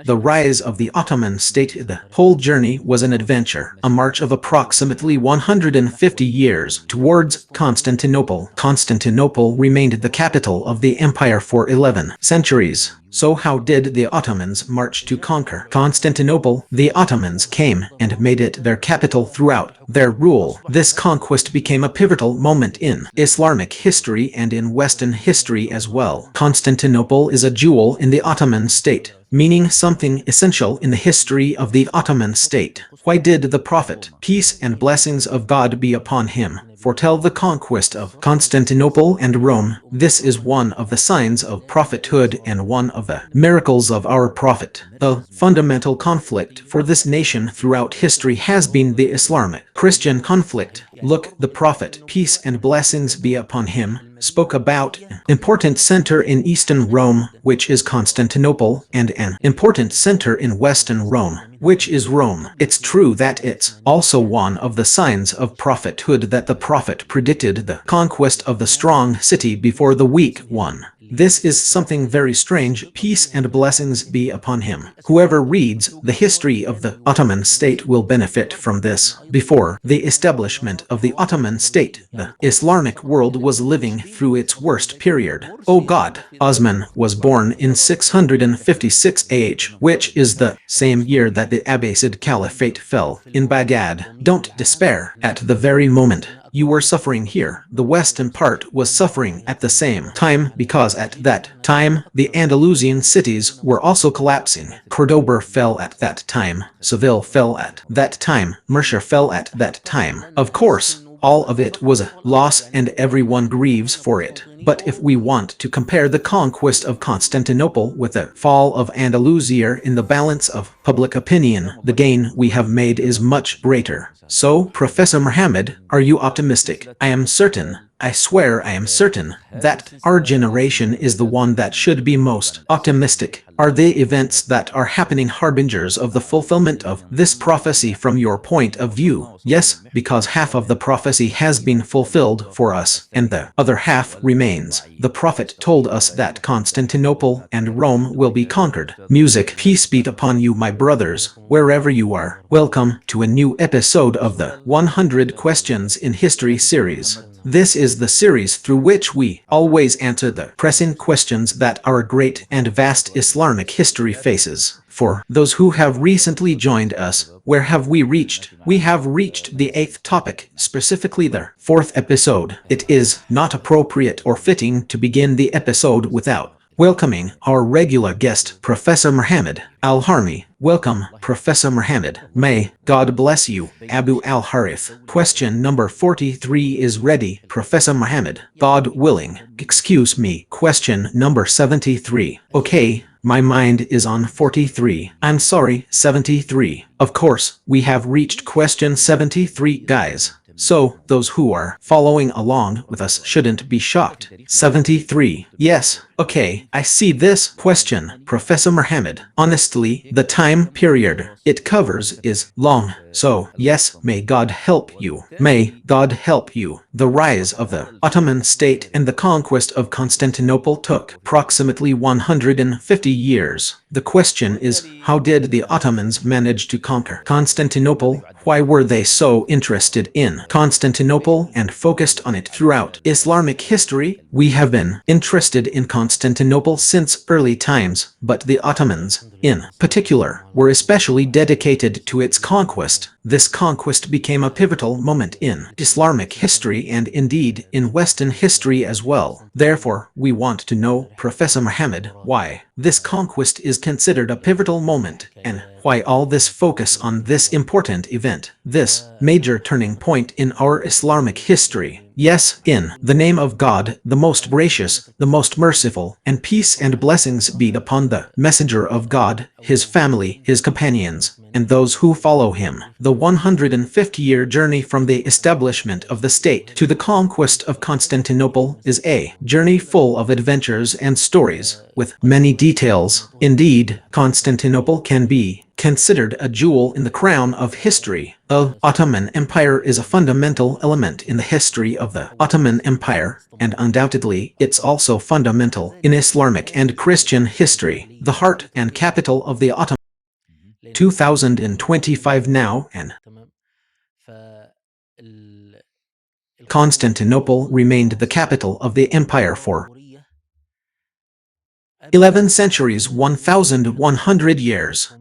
The rise of the Ottoman state. The whole journey was an adventure, a march of approximately 150 years towards Constantinople. Constantinople remained the capital of the empire for 11 centuries. So how did the Ottomans march to conquer Constantinople? The Ottomans came and made it their capital throughout their rule. This conquest became a pivotal moment in Islamic history and in Western history as well. Constantinople is a jewel in the Ottoman state, meaning something essential in the history of the Ottoman state. Why did the Prophet, peace and blessings of God be upon him, foretell the conquest of Constantinople and Rome? This is one of the signs of prophethood and one of the miracles of our prophet. The fundamental conflict for this nation throughout history has been the Islamic-Christian conflict. Look, the Prophet, peace and blessings be upon him, spoke about an important center in Eastern Rome, which is Constantinople, and an important center in Western Rome, which is Rome. It's true that it's also one of the signs of prophethood that the prophet predicted the conquest of the strong city before the weak one. This is something very strange. Peace and blessings be upon him. Whoever reads the history of the Ottoman state will benefit from this. Before the establishment of the Ottoman state, the Islamic world was living through its worst period. Oh God! Osman was born in 656 AH, which is the same year that the Abbasid Caliphate fell in Baghdad. Don't despair. At the very moment you were suffering here, the western part was suffering at the same time, because at that time the Andalusian cities were also collapsing. Cordoba fell at that time, Seville fell at that time, Murcia fell at that time. Of course, all of it was a loss and everyone grieves for it. But if we want to compare the conquest of Constantinople with the fall of Andalusia in the balance of public opinion, the gain we have made is much greater. So, Professor Muhammad, are you optimistic? I am certain, I swear I am certain, that our generation is the one that should be most optimistic. Are the events that are happening harbingers of the fulfillment of this prophecy from your point of view? Yes, because half of the prophecy has been fulfilled for us, and the other half remains. The prophet told us that Constantinople and Rome will be conquered. Music, peace be upon you, my brothers, wherever you are. Welcome to a new episode of the 100 Questions in History series. This is the series through which we always answer the pressing questions that our great and vast Islamic history faces. For those who have recently joined us, where have we reached? We have reached the 8th topic, specifically the 4th episode. It is not appropriate or fitting to begin the episode without welcoming our regular guest, Professor Muhammad Al-Harmi. Welcome, Professor Muhammad. May God bless you, Abu Al-Harith. Question number 43 is ready, Professor Muhammad. God willing. Excuse me. Question number 73. Okay, my mind is on 43. I'm sorry, 73. Of course, we have reached question 73, guys. So, those who are following along with us shouldn't be shocked. 73. Yes, okay, I see this question, Professor Muhammad. Honestly, the time period it covers is long. So, yes, may God help you. May God help you. The rise of the Ottoman state and the conquest of Constantinople took approximately 150 years. The question is, how did the Ottomans manage to conquer Constantinople? Why were they so interested in Constantinople and focused on it throughout Islamic history? We have been interested in Constantinople since early times, but the Ottomans, in particular, were especially dedicated to its conquest. This conquest became a pivotal moment in Islamic history and indeed in Western history as well. Therefore, we want to know, Professor Muhammad, why this conquest is considered a pivotal moment and why all this focus on this important event, this major turning point in our Islamic history. Yes, in the name of God, the most gracious, the most merciful, and peace and blessings be upon the messenger of God, his family, his companions, and those who follow him. The 150-year journey from the establishment of the state to the conquest of Constantinople is a journey full of adventures and stories, with many details. Indeed, Constantinople can be considered a jewel in the crown of history. The Ottoman Empire is a fundamental element in the history of the Ottoman Empire, and undoubtedly it's also fundamental in Islamic and Christian history. The heart and capital of the Ottoman 2025 now, and Constantinople remained the capital of the empire for 11 centuries, 1,100 years.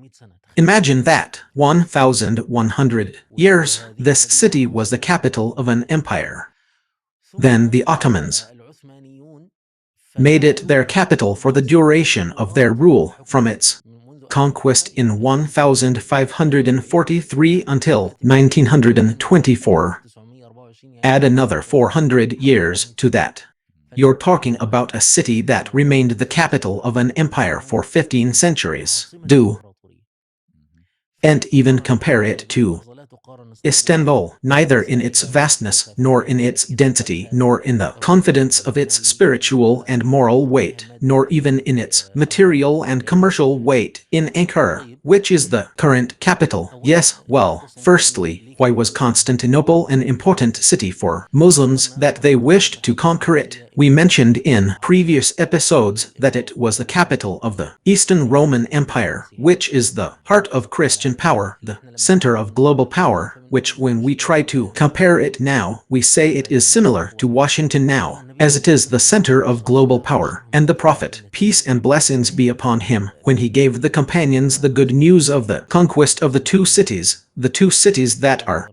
Imagine that, 1,100 years, this city was the capital of an empire. Then the Ottomans made it their capital for the duration of their rule, from its conquest in 1543 until 1924. Add another 400 years to that. You're talking about a city that remained the capital of an empire for 15 centuries. And even compare it to Istanbul, neither in its vastness, nor in its density, nor in the confidence of its spiritual and moral weight, nor even in its material and commercial weight, in Ankara, which is the current capital. Yes, well, firstly, why was Constantinople an important city for Muslims that they wished to conquer it? We mentioned in previous episodes that it was the capital of the Eastern Roman Empire, which is the heart of Christian power, the center of global power, which when we try to compare it now, we say it is similar to Washington now, as it is the center of global power. And the Prophet, peace and blessings be upon him, when he gave the companions the good news of the conquest of the two cities that are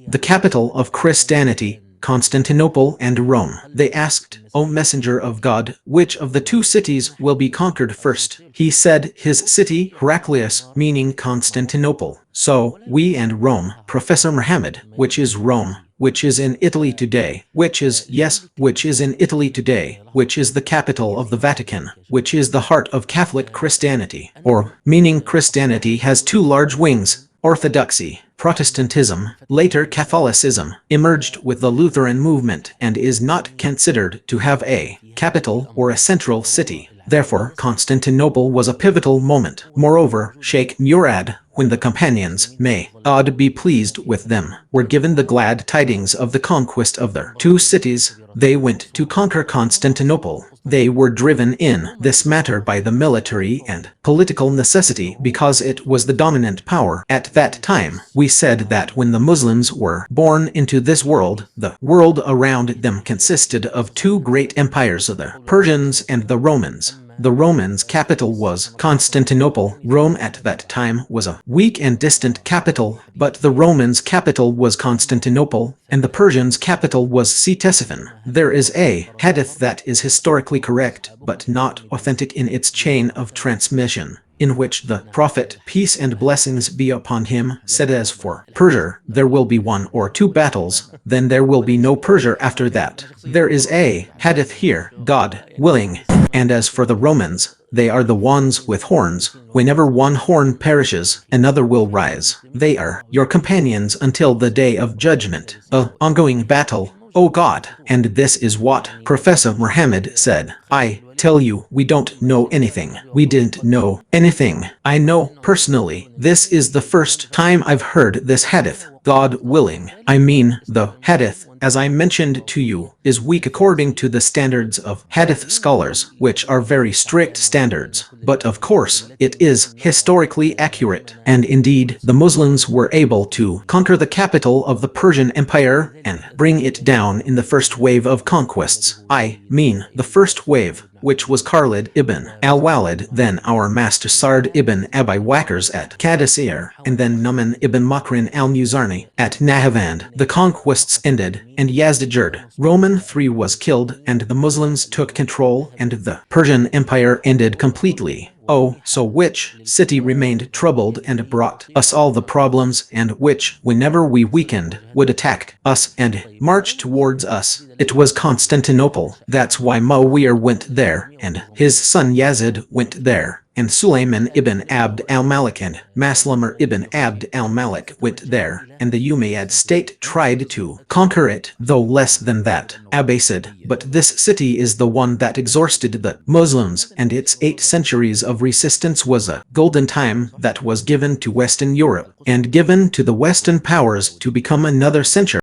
the capital of Christianity, Constantinople and Rome. They asked, O Messenger of God, which of the two cities will be conquered first? He said, his city, Heraclius, meaning Constantinople. So, we and Rome, Professor Muhammad, which is Rome, which is in Italy today, which is in Italy today, which is the capital of the Vatican, which is the heart of Catholic Christianity, or, meaning Christianity has two large wings, Orthodoxy, Protestantism, later Catholicism, emerged with the Lutheran movement and is not considered to have a capital or a central city. Therefore, Constantinople was a pivotal moment. Moreover, Sheikh Murad, when the companions, may God be pleased with them, were given the glad tidings of the conquest of their two cities, they went to conquer Constantinople. They were driven in this matter by the military and political necessity because it was the dominant power at that time. We said that when the Muslims were born into this world, the world around them consisted of two great empires, the Persians and the Romans. The Romans' capital was Constantinople. Rome at that time was a weak and distant capital, but the Romans' capital was Constantinople, and the Persians' capital was Ctesiphon. There is a hadith that is historically correct, but not authentic in its chain of transmission, in which the Prophet, peace and blessings be upon him, said, as for Persia, there will be one or two battles, then there will be no Persia after that. There is a hadith here, God willing. And as for the Romans, they are the ones with horns. Whenever one horn perishes, another will rise. They are your companions until the day of judgment. A ongoing battle, O God. And this is what Professor Muhammad said. I tell you, we don't know anything. We didn't know anything. I know, personally, this is the first time I've heard this hadith. God willing. I mean, the hadith, as I mentioned to you, is weak according to the standards of hadith scholars, which are very strict standards. But of course, it is historically accurate. And indeed, the Muslims were able to conquer the capital of the Persian Empire and bring it down in the first wave of conquests. I mean, the first wave, which was Khalid ibn al-Walid, then our master Sa'd ibn Abi Waqqas at Qadisiyah, and then Numan ibn Makrin al-Muzarni at Nahavand. The conquests ended, and Yazdijerd, Roman III, was killed, and the Muslims took control, and the Persian Empire ended completely. Oh, so which city remained troubled and brought us all the problems, and which, whenever we weakened, would attack us and march towards us? It was Constantinople. That's why Muawiyah went there, and his son Yazid went there, and Sulayman ibn Abd al-Malik and Maslamah ibn Abd al-Malik went there, and the Umayyad state tried to conquer it, though less than that Abbasid. But this city is the one that exhausted the Muslims, and its 8 centuries of resistance was a golden time that was given to Western Europe, and given to the Western powers to become another century.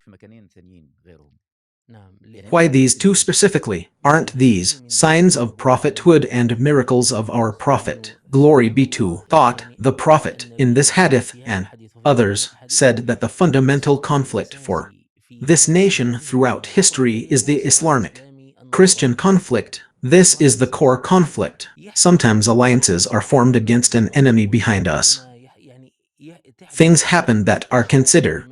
Why these two specifically? Aren't these signs of prophethood and miracles of our prophet? Glory be to God. The prophet, in this hadith and others, said that the fundamental conflict for this nation throughout history is the Islamic Christian conflict. This is the core conflict. Sometimes alliances are formed against an enemy behind us. Things happen that are considered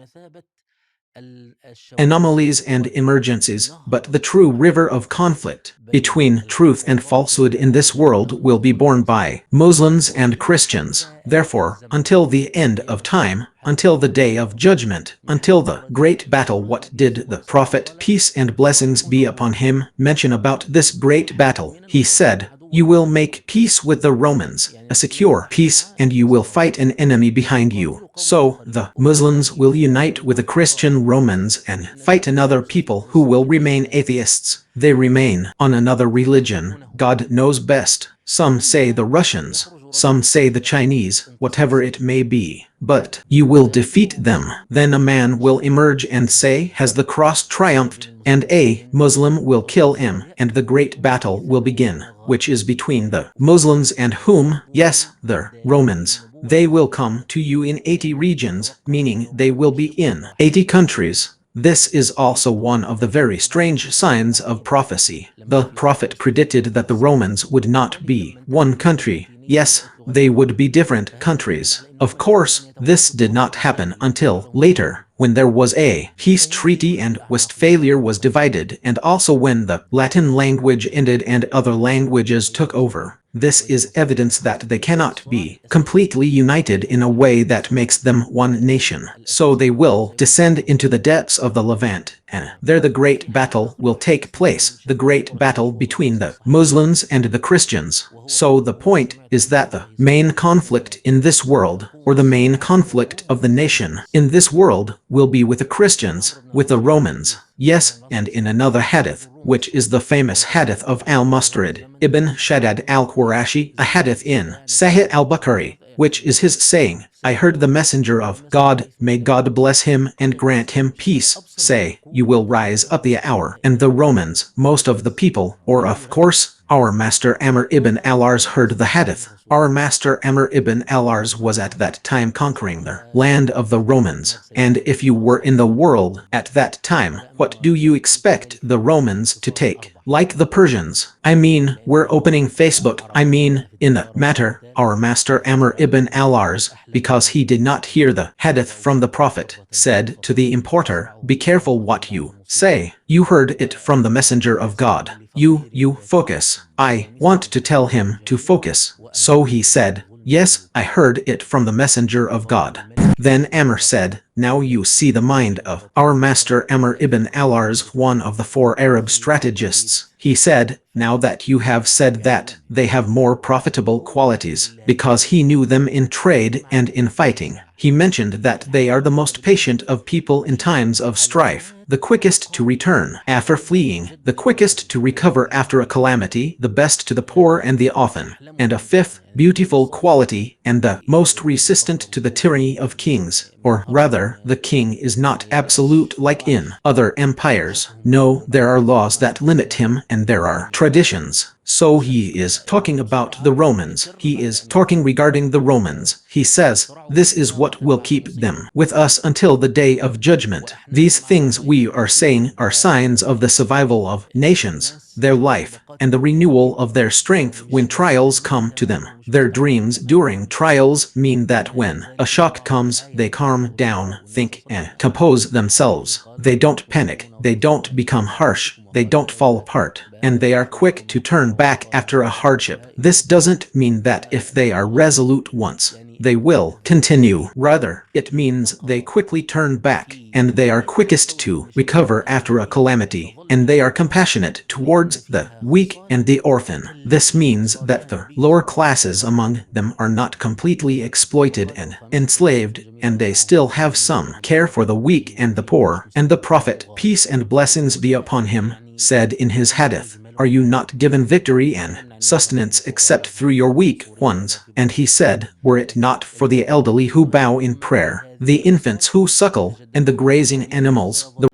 anomalies and emergencies, but the true river of conflict between truth and falsehood in this world will be borne by Muslims and Christians. Therefore, until the end of time, until the day of judgment, until the great battle, what did the Prophet, peace and blessings be upon him, mention about this great battle? He said, "You will make peace with the Romans, a secure peace, and you will fight an enemy behind you." So, the Muslims will unite with the Christian Romans and fight another people who will remain atheists. They remain on another religion. God knows best. Some say the Russians, some say the Chinese, whatever it may be. But you will defeat them. Then a man will emerge and say, "Has the cross triumphed?" And a Muslim will kill him, and the great battle will begin, which is between the Muslims and whom? Yes, the Romans. They will come to you in 80 regions, meaning they will be in 80 countries. This is also one of the very strange signs of prophecy. The prophet predicted that the Romans would not be one country. Yes, they would be different countries. Of course, this did not happen until later, when there was a peace treaty and Westphalia was divided, and also when the Latin language ended and other languages took over. This is evidence that they cannot be completely united in a way that makes them one nation. So they will descend into the depths of the Levant, and there the great battle will take place, the great battle between the Muslims and the Christians. So the point is that the main conflict in this world, or the main conflict of the nation in this world, will be with the Christians, with the Romans. Yes, and in another hadith, which is the famous hadith of al-Mustard ibn Shaddad al-Qurashi, a hadith in Sahih al-Bukhari, which is his saying, "I heard the messenger of God, may God bless him and grant him peace, say, you will rise up the hour, and the Romans, most of the people, or of course, our master Amr ibn al-Ars heard the hadith. Our master Amr ibn al-Ars was at that time conquering the land of the Romans. And if you were in the world at that time, what do you expect the Romans to take? Like the Persians. I mean, we're opening Facebook. I mean, in the matter, our master Amr ibn al-Ars, because he did not hear the hadith from the Prophet, said to the importer, "Be careful what you say. You heard it from the messenger of God. You focus." I want to tell him to focus. So he said, "Yes, I heard it from the messenger of God." Then Amr said, "Now you see the mind of our master Amr ibn al-Ars, one of the 4 Arab strategists." He said, "Now that you have said that, they have more profitable qualities, because he knew them in trade and in fighting. He mentioned that they are the most patient of people in times of strife, the quickest to return after fleeing, the quickest to recover after a calamity, the best to the poor and the orphan, and a 5th beautiful quality, and the most resistant to the tyranny of kings." Or rather, the king is not absolute like in other empires. No, there are laws that limit him, and there are traditions. So he is talking about the Romans. He is talking regarding the Romans. He says, this is what will keep them with us until the day of judgment. These things we are saying are signs of the survival of nations, their life, and the renewal of their strength when trials come to them. Their dreams during trials mean that when a shock comes, they calm down, think, and compose themselves. They don't panic, they don't become harsh, they don't fall apart, and they are quick to turn back after a hardship. This doesn't mean that if they are resolute once, they will continue. Rather, it means they quickly turn back, and they are quickest to recover after a calamity. and they are compassionate towards the weak and the orphan. This means that the lower classes among them are not completely exploited and enslaved, and they still have some care for the weak and the poor. And the Prophet, peace and blessings be upon him, said in his hadith, "Are you not given victory and sustenance except through your weak ones?" And he said, "Were it not for the elderly who bow in prayer, the infants who suckle, and the grazing animals, the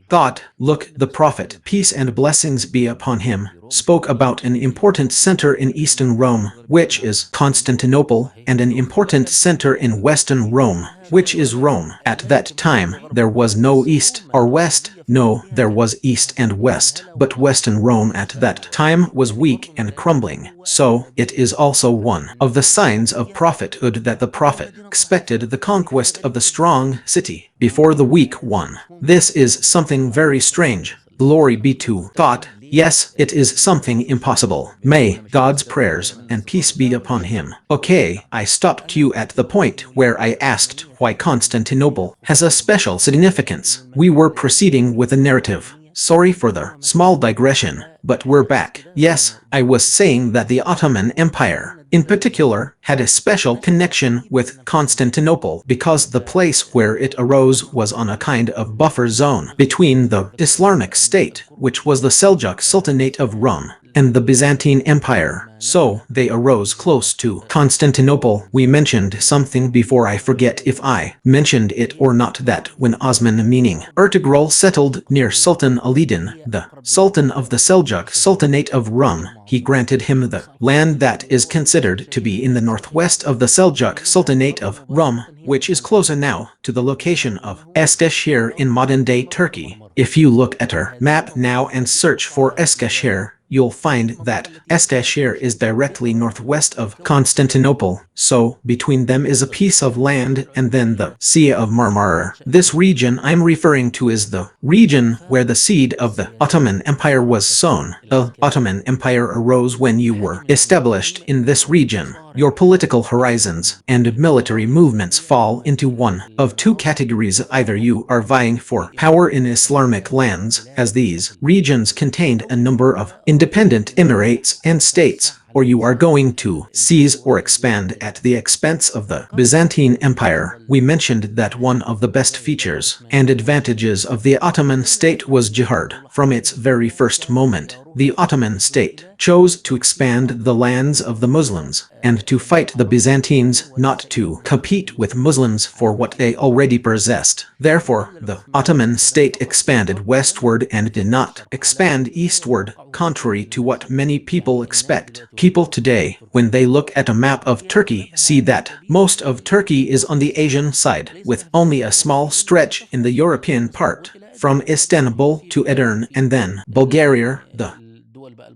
thought." Look, the Prophet, peace and blessings be upon him, spoke about an important center in Eastern Rome, which is Constantinople, and an important center in Western Rome, which is Rome. At that time, there was no East or West. No, there was East and West, but Western Rome at that time was weak and crumbling. So, it is also one of the signs of prophethood that the Prophet expected the conquest of the strong city before the weak one. This is something very strange. Glory be to God. Yes, it is something impossible. May God's prayers and peace be upon him. Okay, I stopped you at the point where I asked why Constantinople has a special significance. We were proceeding with the narrative. Sorry for the small digression, but we're back. Yes, I was saying that the Ottoman Empire, in particular, had a special connection with Constantinople because the place where it arose was on a kind of buffer zone between the Islamic state, which was the Seljuk Sultanate of Rum, and the Byzantine Empire. So, they arose close to Constantinople. We mentioned something before, I forget if I mentioned it or not, that when Osman, meaning Ertugrul, settled near Sultan Alidin, the Sultan of the Seljuk Sultanate of Rum, he granted him the land that is considered to be in the northwest of the Seljuk Sultanate of Rum, which is closer now to the location of Eskişehir in modern-day Turkey. If you look at our map now and search for Eskişehir, you'll find that Eskişehir is directly northwest of Constantinople, so between them is a piece of land and then the Sea of Marmara. This region I'm referring to is the region where the seed of the Ottoman Empire was sown. The Ottoman Empire arose when you were established in this region. Your political horizons and military movements fall into one of two categories. Either you are vying for power in Islamic lands, as these regions contained a number of independent emirates and states, or you are going to seize or expand at the expense of the Byzantine Empire. We mentioned that one of the best features and advantages of the Ottoman state was jihad. From its very first moment, the Ottoman state chose to expand the lands of the Muslims and to fight the Byzantines, not to compete with Muslims for what they already possessed. Therefore, the Ottoman state expanded westward and did not expand eastward, contrary to what many people expect. People today, when they look at a map of Turkey, see that most of Turkey is on the Asian side, with only a small stretch in the European part, from Istanbul to Edirne and then Bulgaria, the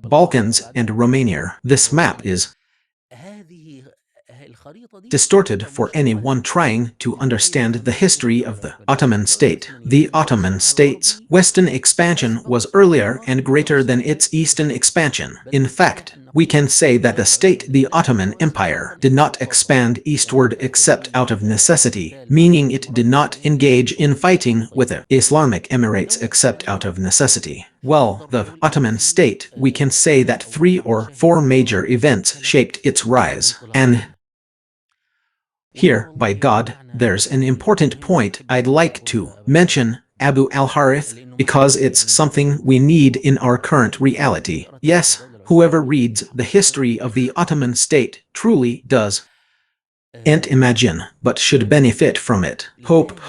Balkans, and Romania. This map is distorted for anyone trying to understand the history of the Ottoman state. The Ottoman state's western expansion was earlier and greater than its eastern expansion. In fact, we can say that the Ottoman Empire, did not expand eastward except out of necessity, meaning it did not engage in fighting with the Islamic Emirates except out of necessity. Well, the Ottoman state, we can say that 3 or 4 major events shaped its rise. And here, by God, there's an important point I'd like to mention, Abu al-Harith, because it's something we need in our current reality. Yes, whoever reads the history of the Ottoman state truly does and imagine, but should benefit from it. Hope.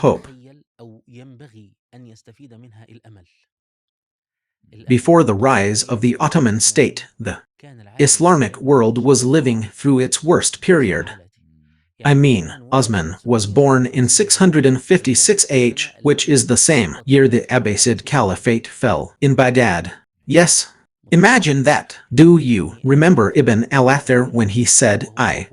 Before the rise of the Ottoman state, the Islamic world was living through its worst period. I mean, Osman was born in 656 AH, which is the same year the Abbasid Caliphate fell in Baghdad. Yes, imagine that. Do you remember Ibn al-Athir when he said, "I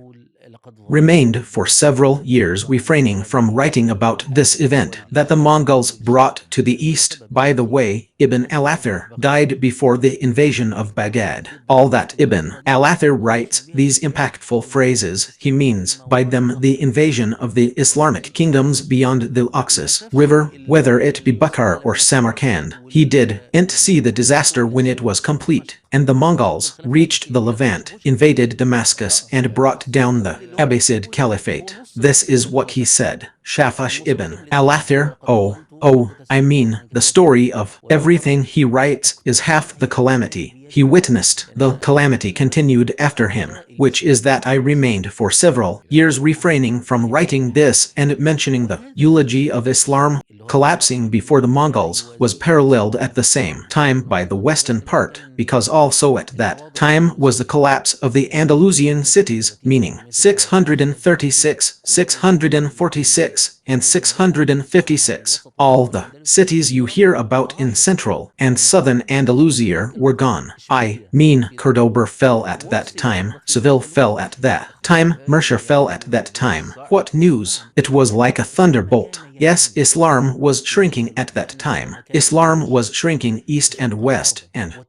remained for several years refraining from writing about this event that the Mongols brought to the east"? By the way, ibn al-Athir died before the invasion of Baghdad. All that ibn al-Athir writes these impactful phrases, he means by them the invasion of the Islamic kingdoms beyond the Oxus River, whether it be Bukhara or Samarkand. He didn't see the disaster when it was complete, and the Mongols reached the Levant, invaded Damascus, and brought down the Abbasid Caliphate. This is what he said. Shafash ibn al-Athir, the story of everything he writes is half the calamity. He witnessed the calamity continued after him, which is that I remained for several years refraining from writing this and mentioning the eulogy of Islam collapsing before the Mongols was paralleled at the same time by the western part, because also at that time was the collapse of the Andalusian cities, meaning 636, 646, and 656. All the cities you hear about in central and southern Andalusia were gone. I mean, Cordoba fell at that time, Seville fell at that time, Murcia fell at that time. What news? It was like a thunderbolt. Yes, Islam was shrinking at that time. Islam was shrinking east and west, and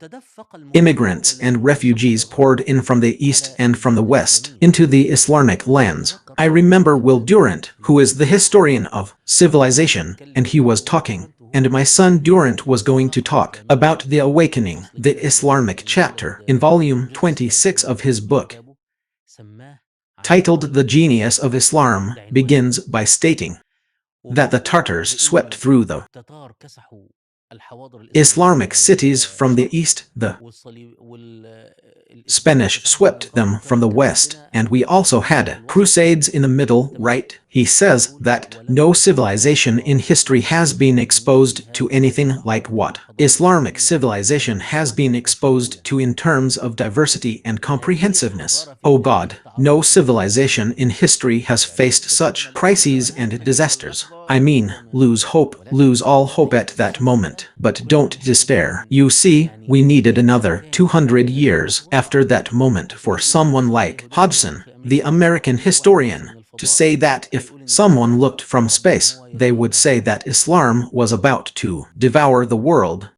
immigrants and refugees poured in from the east and from the west into the Islamic lands. I remember Will Durant, who is the historian of civilization, and he was talking, and my son Durant was going to talk about the awakening, the Islamic chapter, in volume 26 of his book, titled The Genius of Islam, begins by stating that the Tartars swept through the Islamic cities from the east, the Spanish swept them from the west, and we also had crusades in the middle, right? He says that no civilization in history has been exposed to anything like what Islamic civilization has been exposed to in terms of diversity and comprehensiveness. Oh God, no civilization in history has faced such crises and disasters. I mean, lose hope, lose all hope at that moment, but don't despair. You see, we needed another 200 years after that moment for someone like Hodgson, the American historian, to say that if someone looked from space, they would say that Islam was about to devour the world.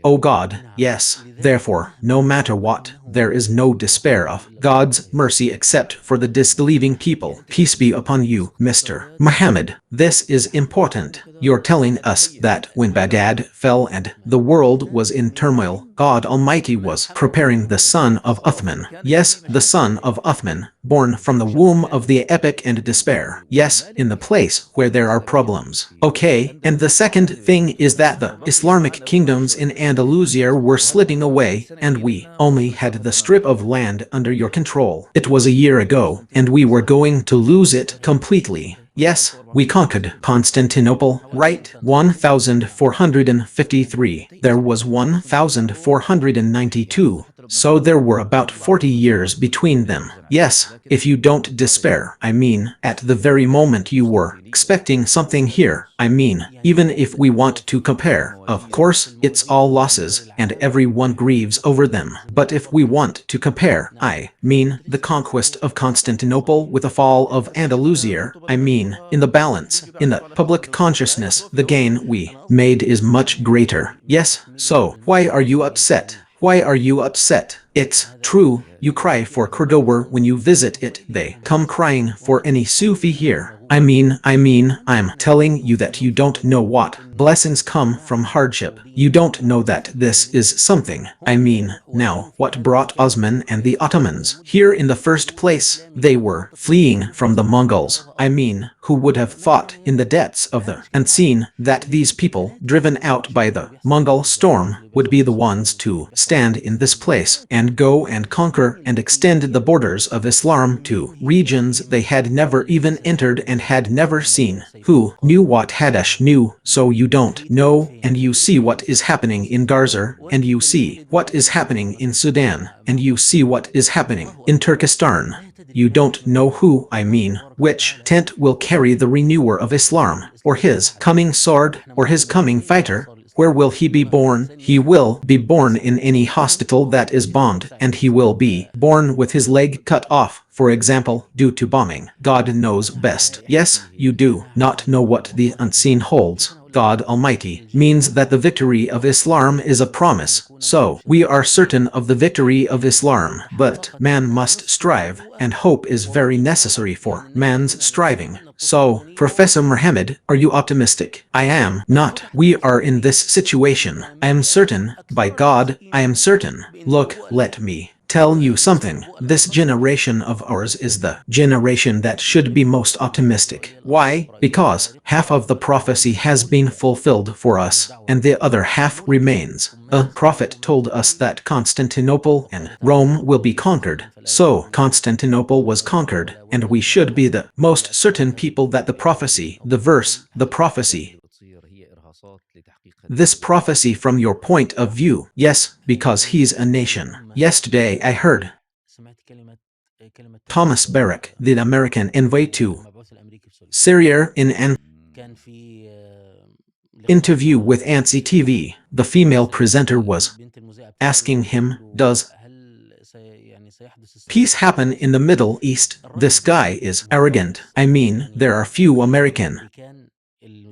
Oh God, yes, therefore, no matter what, there is no despair of God's mercy except for the disbelieving people. Peace be upon you, Mr. Muhammad. This is important. You're telling us that when Baghdad fell and the world was in turmoil, God Almighty was preparing the son of Uthman. Yes, the son of Uthman, born from the womb of the epic and despair. Yes, in the place where there are problems. Okay, and the second thing is that the Islamic kingdoms in Andalusia were slipping away, and we only had the strip of land under your control. It was a year ago, and we were going to lose it completely. Yes, we conquered Constantinople, right? 1453. There was 1492. So there were about 40 years between them. Yes, if you don't despair, I mean, at the very moment you were expecting something here, I mean, even if we want to compare, of course, it's all losses, and everyone grieves over them. But if we want to compare, I mean, the conquest of Constantinople with the fall of Andalusia, I mean, in the balance, in the public consciousness, the gain we made is much greater. Yes, so, why are you upset? Why are you upset? It's true, you cry for Cordoba when you visit it. They come crying for any Sufi here. I'm telling you that you don't know what blessings come from hardship. You don't know that this is something. Now, what brought Osman and the Ottomans here in the first place? They were fleeing from the Mongols. Who would have thought in the depths of the unseen that these people, driven out by the Mongol storm, would be the ones to stand in this place and go and conquer and extend the borders of Islam to regions they had never even entered and had never seen. Who knew what Hadash knew? So you don't know, and you see what is happening in Gaza, and you see what is happening in Sudan, and you see what is happening in Turkestan. You don't know who, which tent will carry the renewer of Islam, or his coming sword, or his coming fighter. Where will he be born? He will be born in any hospital that is bombed, and he will be born with his leg cut off, for example, due to bombing. God knows best. Yes, you do not know what the unseen holds. God Almighty, means that the victory of Islam is a promise. So, we are certain of the victory of Islam, but man must strive, and hope is very necessary for man's striving. So, Professor Muhammad, are you optimistic? I am not. We are in this situation. I am certain, by God, I am certain. Look, let me tell you something. This generation of ours is the generation that should be most optimistic. Why? Because half of the prophecy has been fulfilled for us, and the other half remains. A prophet told us that Constantinople and Rome will be conquered. So, Constantinople was conquered, and we should be the most certain people that the prophecy, the verse, the prophecy, this prophecy from your point of view. Yes, because he's a nation. Yesterday I heard Thomas Barrack, the American envoy to Syria, in an interview with ANSI TV. The female presenter was asking him, does peace happen in the Middle East? This guy is arrogant. I mean, there are few American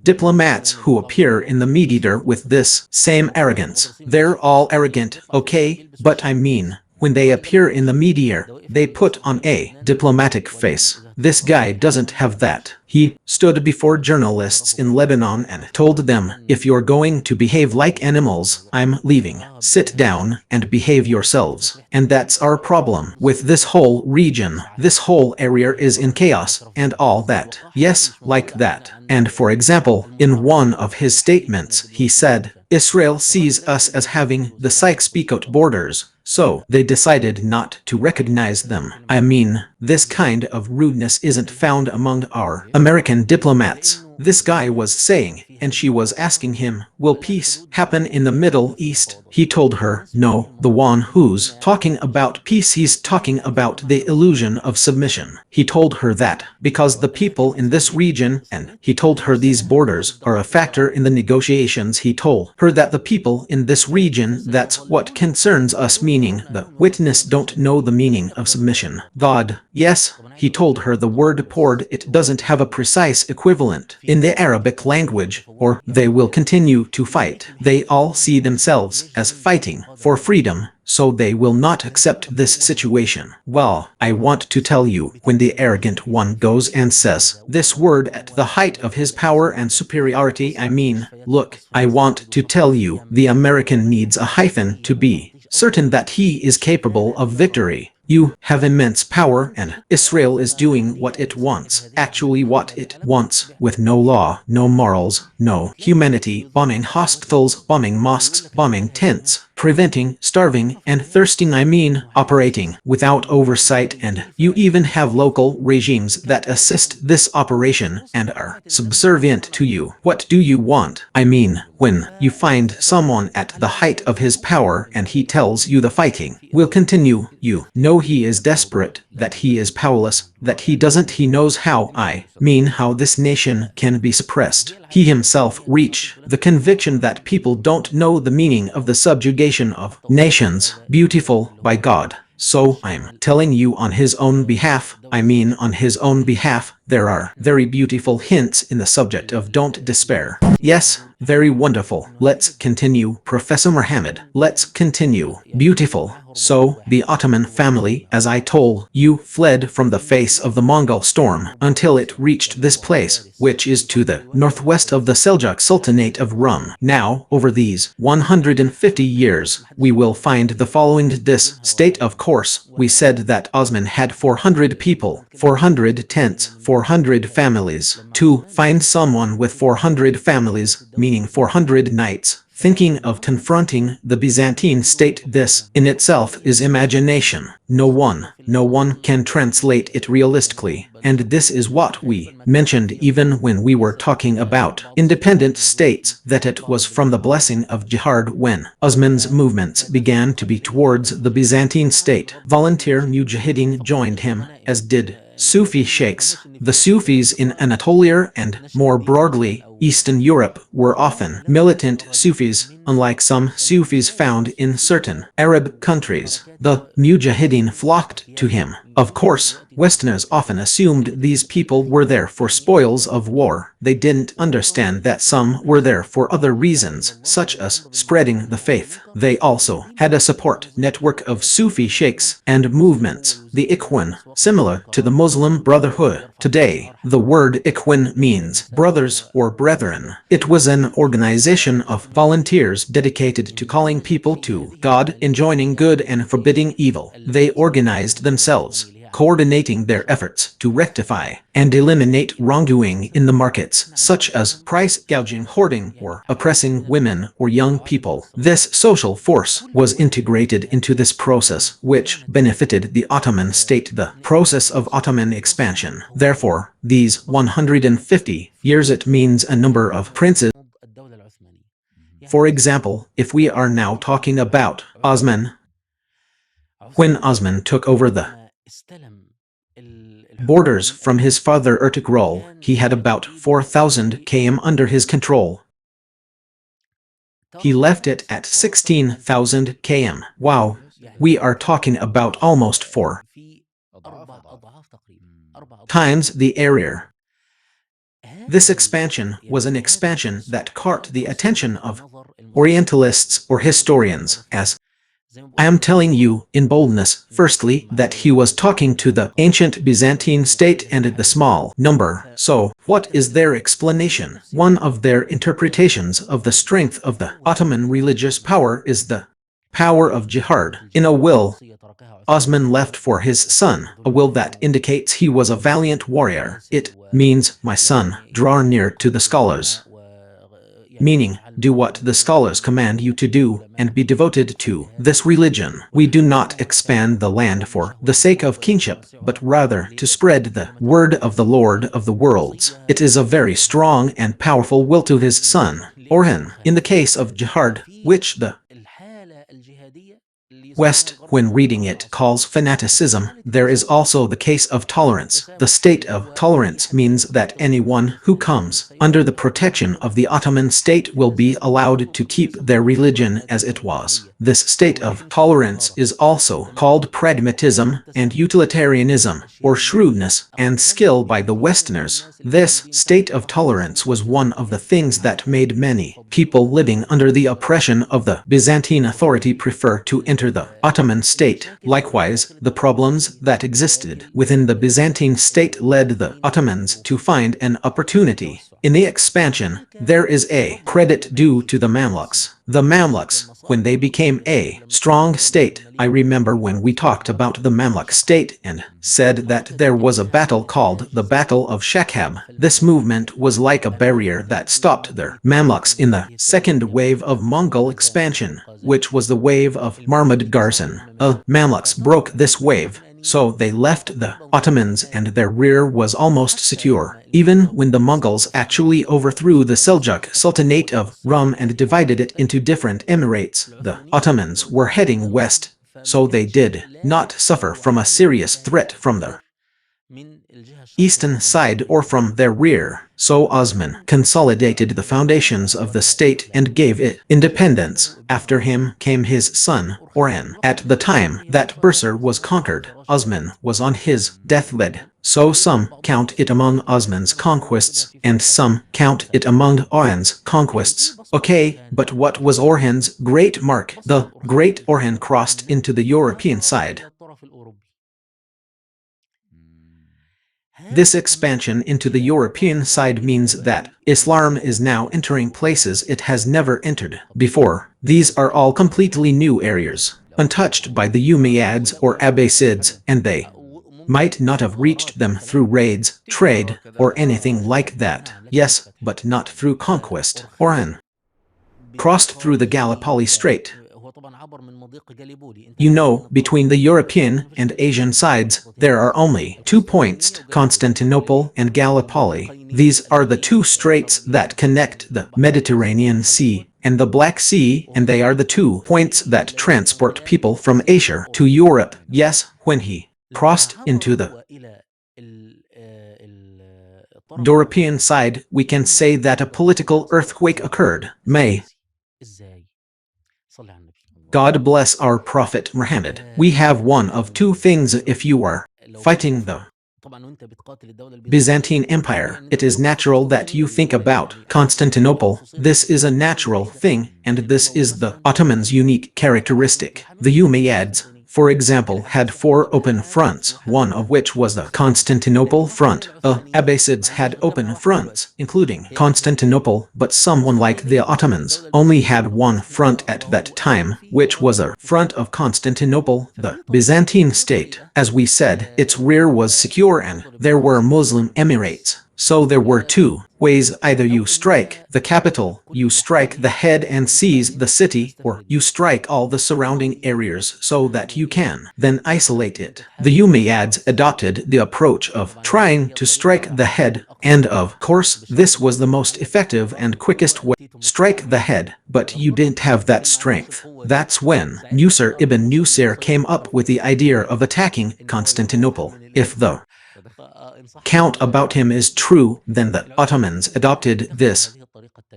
diplomats who appear in the media with this same arrogance. They're all arrogant, okay? But I mean, when they appear in the media, they put on a diplomatic face. This guy doesn't have that. He stood before journalists in Lebanon and told them, if you're going to behave like animals, I'm leaving. Sit down and behave yourselves. And that's our problem with this whole region. This whole area is in chaos and all that. Yes, like that. And for example, in one of his statements, he said, Israel sees us as having the Sykes-Picot borders, so they decided not to recognize them. I mean, this kind of rudeness isn't found among our American diplomats. This guy was saying, and she was asking him, will peace happen in the Middle East? He told her, no, the one who's talking about peace, he's talking about the illusion of submission. He told her that, because the people in this region, and he told her these borders, are a factor in the negotiations. He told her that the people in this region, that's what concerns us, meaning the witness don't know the meaning of submission. God, yes, he told her the word poured, it doesn't have a precise equivalent in the Arabic language, or they will continue to fight. They all see themselves as fighting for freedom, so they will not accept this situation. Well, I want to tell you, when the arrogant one goes and says this word at the height of his power and superiority, I mean, look, I want to tell you, the American needs a hyphen to be certain that he is capable of victory. You have immense power, and Israel is doing what it wants, actually what it wants, with no law, no morals, no humanity, bombing hospitals, bombing mosques, bombing tents, preventing starving and thirsting, I mean, operating without oversight, and you even have local regimes that assist this operation and are subservient to you. What do you want? I mean, when you find someone at the height of his power and he tells you the fighting will continue, you know he is desperate, that he is powerless, that he knows how, I mean how this nation can be suppressed. He himself reached the conviction that people don't know the meaning of the subjugation of nations. Beautiful, by God. So I'm telling you on his own behalf, I mean on his own behalf, there are very beautiful hints in the subject of don't despair. Yes, very wonderful. Let's continue, Professor Muhammad. Let's continue. Beautiful. So, the Ottoman family, as I told you, fled from the face of the Mongol storm until it reached this place, which is to the northwest of the Seljuk Sultanate of Rum. Now, over these 150 years, we will find the following. This state, of course, we said that Osman had 400 people, 400 tents, 400 families. To find someone with 400 families, meaning 400 knights, thinking of confronting the Byzantine state, this in itself is imagination. No one can translate it realistically. And this is what we mentioned even when we were talking about independent states, that it was from the blessing of jihad when Osman's movements began to be towards the Byzantine state. Volunteer mujahideen joined him, as did Sufi sheikhs, the Sufis in Anatolia, and more broadly, Eastern Europe were often militant Sufis, unlike some Sufis found in certain Arab countries. The Mujahideen flocked to him. Of course, Westerners often assumed these people were there for spoils of war. They didn't understand that some were there for other reasons, such as spreading the faith. They also had a support network of Sufi sheikhs and movements, the Ikhwan, similar to the Muslim Brotherhood. Today, the word Ikhwan means brothers or brethren. It was an organization of volunteers dedicated to calling people to God, enjoining good and forbidding evil. They organized themselves, coordinating their efforts to rectify and eliminate wrongdoing in the markets, such as price gouging, hoarding, or oppressing women or young people. This social force was integrated into this process, which benefited the Ottoman state, the process of Ottoman expansion. Therefore, these 150 years, it means a number of princes. For example, if we are now talking about Osman, when Osman took over the borders from his father Ertugrul, he had about 4,000 km under his control. He left it at 16,000 km. Wow, we are talking about almost 4 times the area. This expansion was an expansion that caught the attention of Orientalists or historians, as I am telling you in boldness, firstly, that he was talking to the ancient Byzantine state and the small number. So, what is their explanation? One of their interpretations of the strength of the Ottoman religious power is the power of jihad. In a will Osman left for his son, a will that indicates he was a valiant warrior. It means, my son, draw near to the scholars. Meaning, do what the scholars command you to do, and be devoted to this religion. We do not expand the land for the sake of kingship, but rather to spread the word of the Lord of the worlds. It is a very strong and powerful will to his son, Orhan. In the case of jihad, which the West, when reading it, calls fanaticism, there is also the case of tolerance. The state of tolerance means that anyone who comes under the protection of the Ottoman state will be allowed to keep their religion as it was. This state of tolerance is also called pragmatism and utilitarianism, or shrewdness and skill by the Westerners. This state of tolerance was one of the things that made many people living under the oppression of the Byzantine authority prefer to enter the Ottoman state. Likewise, the problems that existed within the Byzantine state led the Ottomans to find an opportunity. In the expansion, there is a credit due to the Mamluks. The Mamluks, when they became a strong state, I remember when we talked about the Mamluk state and said that there was a battle called the Battle of Shakhab. This movement was like a barrier that stopped their Mamluks in the second wave of Mongol expansion, which was the wave of Mahmud Garson. Mamluks broke this wave, so they left the Ottomans and their rear was almost secure. Even when the Mongols actually overthrew the Seljuk Sultanate of Rum and divided it into different emirates, the Ottomans were heading west, so they did not suffer from a serious threat from the eastern side or from their rear. So Osman consolidated the foundations of the state and gave it independence. After him came his son, Orhan. At the time that Bursar was conquered, Osman was on his deathbed. So some count it among Osman's conquests, and some count it among Orhan's conquests. Okay, but what was Orhan's great mark? The great Orhan crossed into the European side. This expansion into the European side means that Islam is now entering places it has never entered before. These are all completely new areas, untouched by the Umayyads or Abbasids, and they might not have reached them through raids, trade, or anything like that. Yes, but not through conquest. Orhan crossed through the Gallipoli Strait. You know, between the European and Asian sides, there are only 2 points, Constantinople and Gallipoli. These are the 2 straits that connect the Mediterranean Sea and the Black Sea, and they are the 2 points that transport people from Asia to Europe. Yes, when he crossed into the European side, we can say that a political earthquake occurred. May God bless our Prophet Muhammad. We have one of two things if you are fighting the Byzantine Empire. It is natural that you think about Constantinople. This is a natural thing, and this is the Ottomans' unique characteristic. The Umayyads, for example, had four open fronts, one of which was the Constantinople front. The Abbasids had open fronts, including Constantinople, but someone like the Ottomans only had one front at that time, which was a front of Constantinople. The Byzantine state, as we said, its rear was secure and there were Muslim emirates. So there were two ways: either you strike the capital, you strike the head and seize the city, or you strike all the surrounding areas so that you can then isolate it. The Umayyads adopted the approach of trying to strike the head, and of course this was the most effective and quickest way. Strike the head, but you didn't have that strength. That's when Nusayr ibn Nusayr came up with the idea of attacking Constantinople. If the count about him is true, then the Ottomans adopted this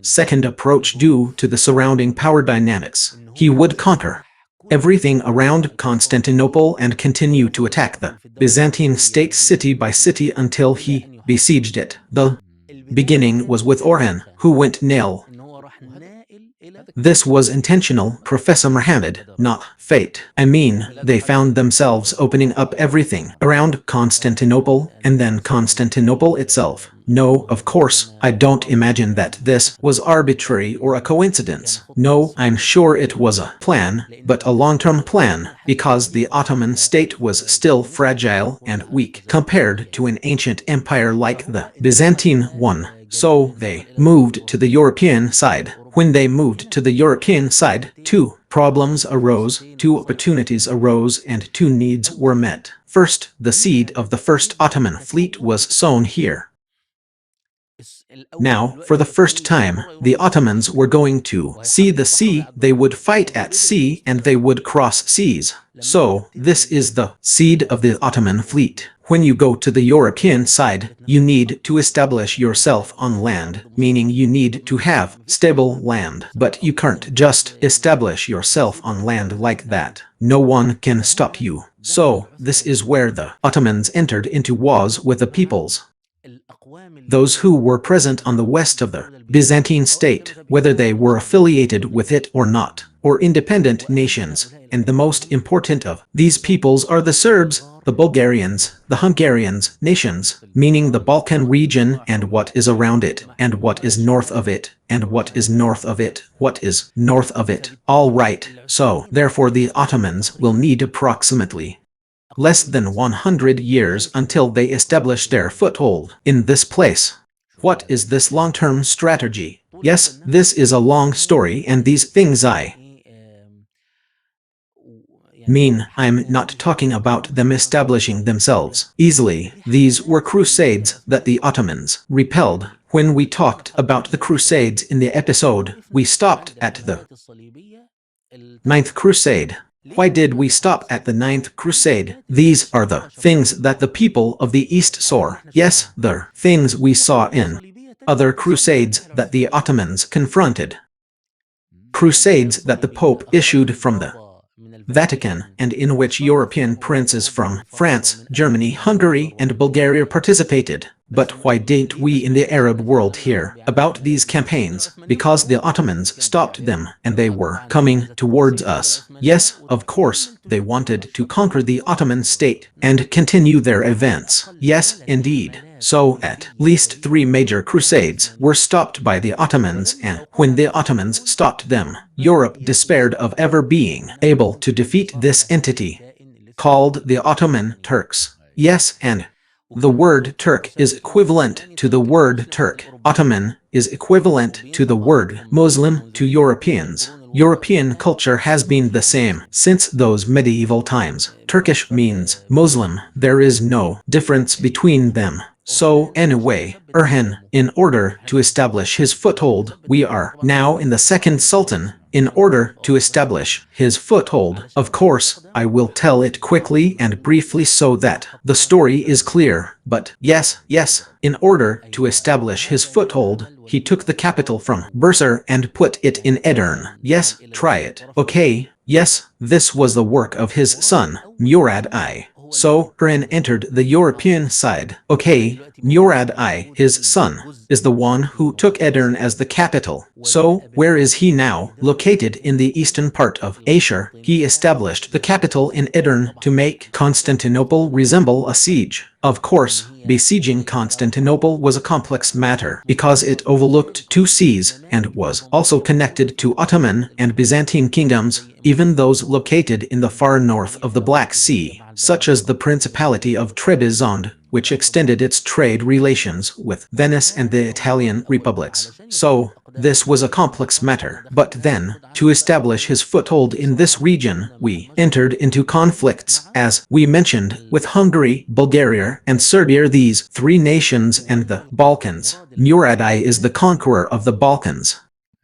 second approach due to the surrounding power dynamics. He would conquer everything around Constantinople and continue to attack the Byzantine state city by city until he besieged it. The beginning was with Orhan, who went nail. This was intentional, Professor Muhammad, not fate. I mean, they found themselves opening up everything around Constantinople, and then Constantinople itself. No, of course, I don't imagine that this was arbitrary or a coincidence. No, I'm sure it was a plan, but a long-term plan, because the Ottoman state was still fragile and weak compared to an ancient empire like the Byzantine one. So they moved to the European side. When they moved to the European side, two problems arose, two opportunities arose, and two needs were met. First, the seed of the first Ottoman fleet was sown here. Now, for the first time, the Ottomans were going to see the sea, they would fight at sea, and they would cross seas. So, this is the seed of the Ottoman fleet. When you go to the European side, you need to establish yourself on land, meaning you need to have stable land. But you can't just establish yourself on land like that. No one can stop you. So, this is where the Ottomans entered into wars with the peoples. Those who were present on the west of the Byzantine state, whether they were affiliated with it or not, or independent nations, and the most important of these peoples are the Serbs, the Bulgarians, the Hungarians, nations, meaning the Balkan region and what is around it, and what is north of it, and what is north of it, what is north of it. All right, so therefore the Ottomans will need approximately less than 100 years until they establish their foothold in this place. What is this long-term strategy? Yes, this is a long story, and these things I mean, I'm not talking about them establishing themselves easily. These were crusades that the Ottomans repelled. When we talked about the crusades in the episode, we stopped at the Ninth Crusade. Why did we stop at the Ninth Crusade? These are the things that the people of the East saw. Yes, the things we saw in other crusades that the Ottomans confronted. Crusades that the Pope issued from the Vatican, and in which European princes from France, Germany, Hungary, and Bulgaria participated. But why didn't we in the Arab world hear about these campaigns? Because the Ottomans stopped them, and they were coming towards us. Yes, of course, they wanted to conquer the Ottoman state and continue their events. Yes, indeed. So, at least 3 major crusades were stopped by the Ottomans, and when the Ottomans stopped them, Europe despaired of ever being able to defeat this entity called the Ottoman Turks. Yes, and the word Turk is equivalent to the word Turk. Ottoman is equivalent to the word Muslim to Europeans. European culture has been the same since those medieval times. Turkish means Muslim. There is no difference between them. So, anyway, Urhan, in order to establish his foothold, we are now in the second sultan. In order to establish his foothold, of course, I will tell it quickly and briefly so that the story is clear. But yes, in order to establish his foothold, he took the capital from Bursar and put it in Edirne. Yes, try it. Okay, yes, this was the work of his son, Murad I. So, Urhan entered the European side. Okay, Murad I, his son, is the one who took Edirne as the capital. So, where is he now? Located in the eastern part of Asia, he established the capital in Edirne to make Constantinople resemble a siege. Of course, besieging Constantinople was a complex matter because it overlooked two seas and was also connected to Ottoman and Byzantine kingdoms, even those located in the far north of the Black Sea, such as the Principality of Trebizond, which extended its trade relations with Venice and the Italian republics. So, this was a complex matter. But then, to establish his foothold in this region, we entered into conflicts, as we mentioned, with Hungary, Bulgaria, and Serbia, these three nations, and the Balkans. Murad I is the conqueror of the Balkans.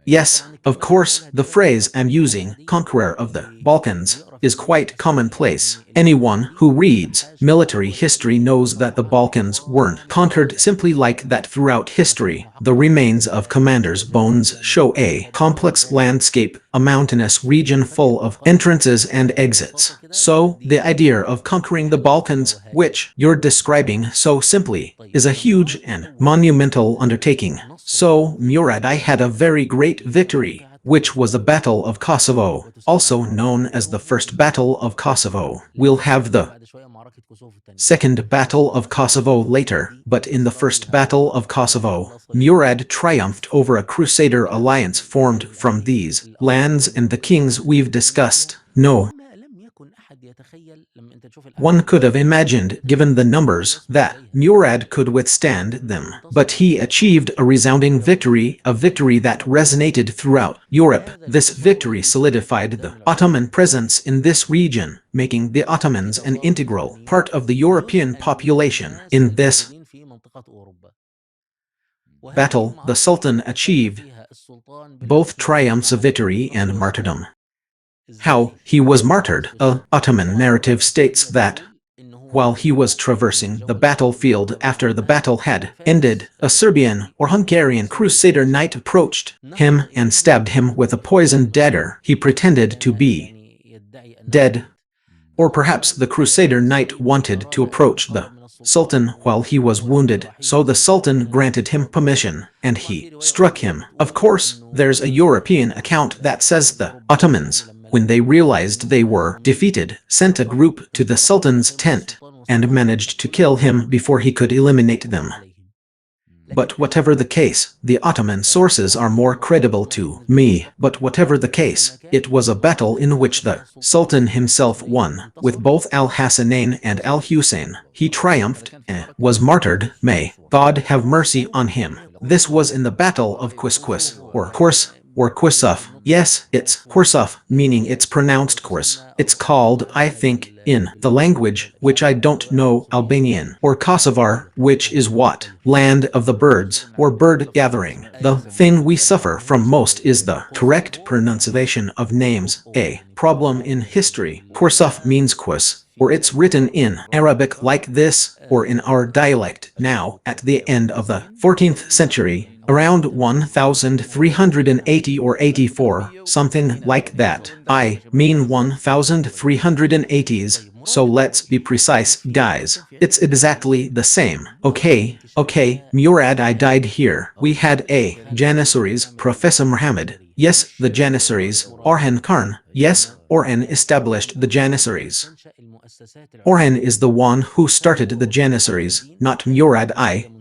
Yes, of course, the phrase I'm using, conqueror of the Balkans, is quite commonplace. Anyone who reads military history knows that the Balkans weren't conquered simply like that throughout history. The remains of commanders' bones show a complex landscape, a mountainous region full of entrances and exits. So, the idea of conquering the Balkans, which you're describing so simply, is a huge and monumental undertaking. So, Murad I had a very great victory, which was the Battle of Kosovo, also known as the First Battle of Kosovo. We'll have the Second Battle of Kosovo later, but in the First Battle of Kosovo, Murad triumphed over a crusader alliance formed from these lands and the kings we've discussed. No one could have imagined, given the numbers, that Murad could withstand them. But he achieved a resounding victory, a victory that resonated throughout Europe. This victory solidified the Ottoman presence in this region, making the Ottomans an integral part of the European population. In this battle, the Sultan achieved both triumphs of victory and martyrdom. How he was martyred. A Ottoman narrative states that while he was traversing the battlefield after the battle had ended, a Serbian or Hungarian crusader knight approached him and stabbed him with a poisoned dagger. He pretended to be dead. Or perhaps the crusader knight wanted to approach the Sultan while he was wounded, so the Sultan granted him permission, and he struck him. Of course, there's a European account that says the Ottomans, when they realized they were defeated, sent a group to the Sultan's tent and managed to kill him before he could eliminate them. But whatever the case, the Ottoman sources are more credible to me. But whatever the case, it was a battle in which the Sultan himself won, with both Al-Hassanain and Al-Hussein. He triumphed and was martyred. May God have mercy on him. This was in the Battle of Quisquis, or Quisuf. Yes, it's Qursuf, meaning it's pronounced Kurs. It's called, I think, in the language, which I don't know, Albanian, or Kosovar, which is what? Land of the birds, or bird gathering. The thing we suffer from most is the correct pronunciation of names. A problem in history. Qursuf means Quis, or it's written in Arabic like this, or in our dialect now, at the end of the 14th century, around 1380 or 84, something like that. I mean 1380s, so let's be precise, guys. It's exactly the same. Okay, Murad I died here. We had a Janissaries, Professor Muhammad. Yes, the Janissaries. Orhan Khan. Yes, Orhan established the Janissaries. Orhan is the one who started the Janissaries, not Murad I.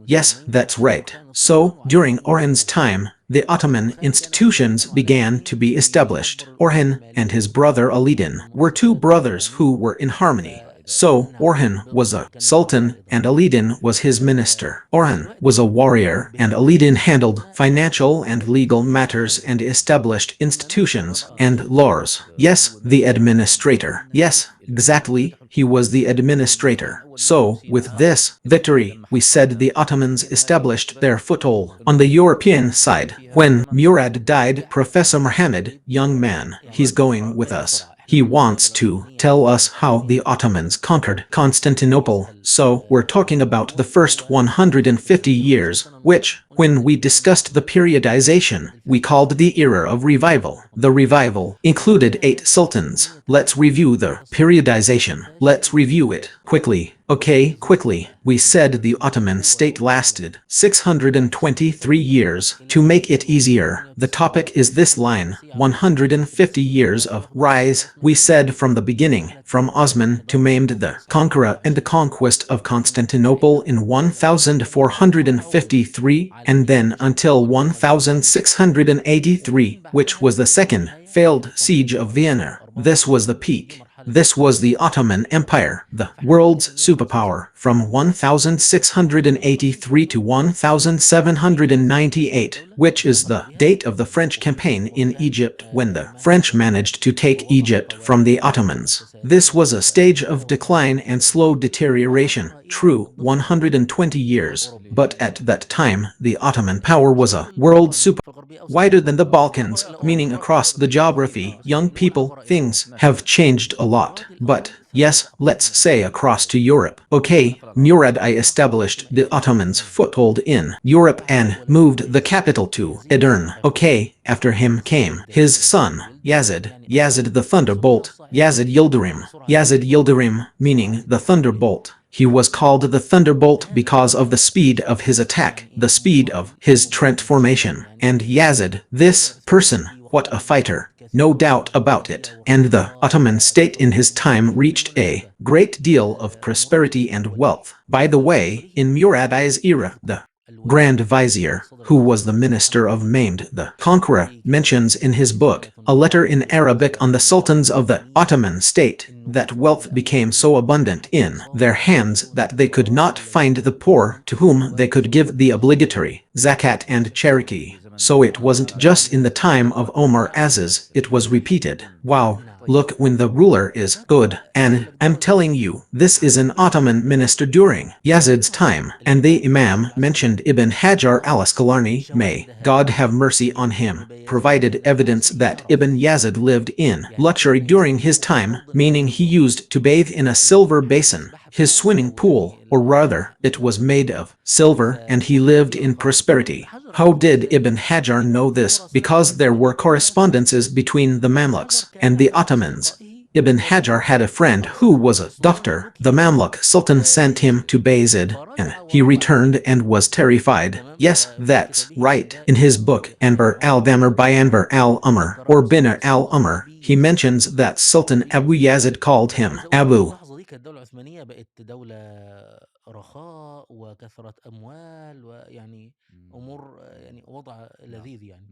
Yes, that's right. So, during Orhan's time, the Ottoman institutions began to be established. Orhan and his brother Alidin were two brothers who were in harmony. So, Orhan was a sultan and Alidin was his minister. Orhan was a warrior and Alidin handled financial and legal matters and established institutions and laws. Yes, the administrator. Yes, exactly, he was the administrator. So, with this victory, we said the Ottomans established their foothold on the European side. When Murad died, Professor Muhammad, young man, he's going with us. He wants to tell us how the Ottomans conquered Constantinople. So, we're talking about the first 150 years, which, when we discussed the periodization, we called the era of revival. The revival included 8 sultans. Let's review the periodization. Let's review it quickly. Okay, quickly. We said the Ottoman state lasted 623 years. To make it easier, the topic is this line, 150 years of rise. We said from the beginning, from Osman to Mehmed the Conqueror and the conquest of Constantinople in 1453, and then until 1683, which was the second failed siege of Vienna. This was the peak. This was the Ottoman Empire, the world's superpower, from 1683 to 1798, which is the date of the French campaign in Egypt when the French managed to take Egypt from the Ottomans. This was a stage of decline and slow deterioration, true, 120 years, but at that time, the Ottoman power was a world superpower. Wider than the Balkans, meaning across the geography, young people, things have changed a lot. But, yes, let's say across to Europe. Okay, Murad I established the Ottomans' foothold in Europe and moved the capital to Edirne. Okay, after him came his son, Yazid. Yazid the Thunderbolt. Yazid Yildirim, meaning the Thunderbolt. He was called the Thunderbolt because of the speed of his attack, the speed of his transformation. And Yazid, this person, what a fighter, no doubt about it. And the Ottoman state in his time reached a great deal of prosperity and wealth. By the way, in Murad I's era, the Grand Vizier, who was the minister of Mehmed the Conqueror, mentions in his book, A Letter in Arabic on the Sultans of the Ottoman state, that wealth became so abundant in their hands that they could not find the poor to whom they could give the obligatory zakat and charity. So it wasn't just in the time of Omar Aziz, it was repeated. Wow. Look, when the ruler is good, and I'm telling you, this is an Ottoman minister during Yazid's time, and the Imam mentioned Ibn Hajar al-Asqalani, may God have mercy on him, provided evidence that Ibn Yazid lived in luxury during his time, meaning he used to bathe in a silver basin, his swimming pool, or rather, it was made of silver, and he lived in prosperity. How did Ibn Hajar know this? Because there were correspondences between the Mamluks and the Ottomans. Ibn Hajar had a friend who was a doctor. The Mamluk Sultan sent him to Bayezid, and he returned and was terrified. Yes, that's right. In his book, Anbar al-Damar by Anbar al-Umar, or Bina al-Umar, he mentions that Sultan Abu Yazid called him Abu. الدولة العثمانية بقت دولة رخاء وكثرة أموال ويعني أمور يعني وضع لذيذ يعني.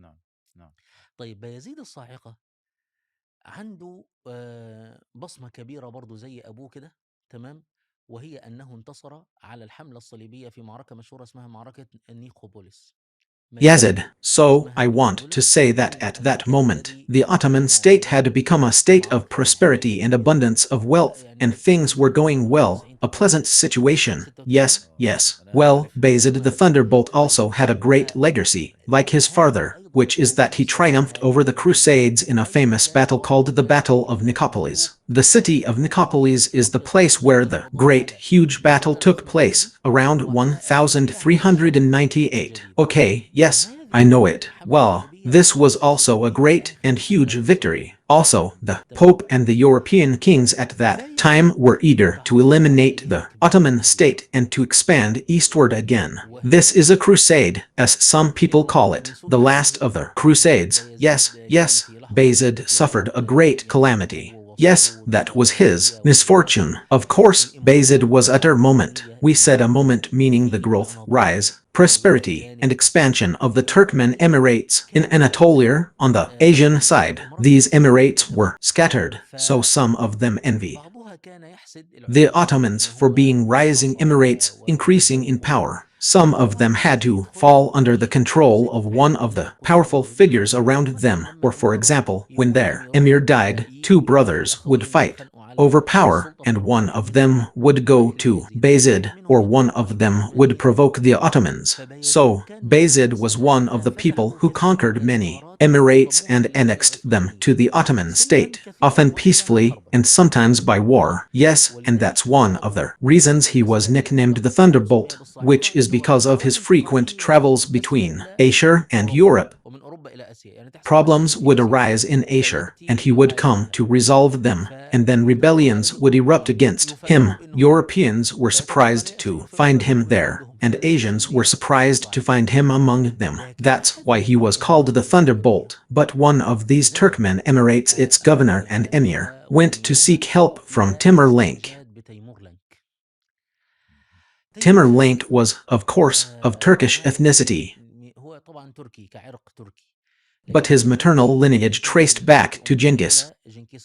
طيب بايزيد الصاعقة عنده بصمة كبيرة برضو زي أبوه كده، تمام؟ وهي أنه انتصر على الحملة الصليبية في معركة مشهورة اسمها معركة نيقوبوليس. Yazid. So, I want to say that at that moment, the Ottoman state had become a state of prosperity and abundance of wealth, and things were going well, a pleasant situation. Yes, yes. Well, Bayezid the Thunderbolt also had a great legacy, like his father, which is that he triumphed over the Crusades in a famous battle called the Battle of Nicopolis. The city of Nicopolis is the place where the great, huge battle took place, around 1398. Okay, yes, I know it. Well, this was also a great and huge victory. Also, the Pope and the European kings at that time were eager to eliminate the Ottoman state and to expand eastward again. This is a crusade, as some people call it, the last of the Crusades. Yes, yes, Bayezid suffered a great calamity. Yes, that was his misfortune. Of course, Bayezid was at a moment. We said a moment meaning the growth, rise, prosperity, and expansion of the Turkmen Emirates in Anatolia on the Asian side. These emirates were scattered, so some of them envied the Ottomans for being rising emirates, increasing in power. Some of them had to fall under the control of one of the powerful figures around them, or for example, when their emir died, two brothers would fight over power, and one of them would go to Bayezid, or one of them would provoke the Ottomans. So, Bayezid was one of the people who conquered many emirates and annexed them to the Ottoman state, often peacefully and sometimes by war. Yes, and that's one of the reasons he was nicknamed the Thunderbolt, which is because of his frequent travels between Asia and Europe. Problems would arise in Asia, and he would come to resolve them, and then rebellions would erupt against him. Europeans were surprised to find him there, and Asians were surprised to find him among them. That's why he was called the Thunderbolt. But one of these Turkmen emirates, its governor and emir, went to seek help from Timur-Lenk. Timur-Lenk was, of course, of Turkish ethnicity, but his maternal lineage traced back to Genghis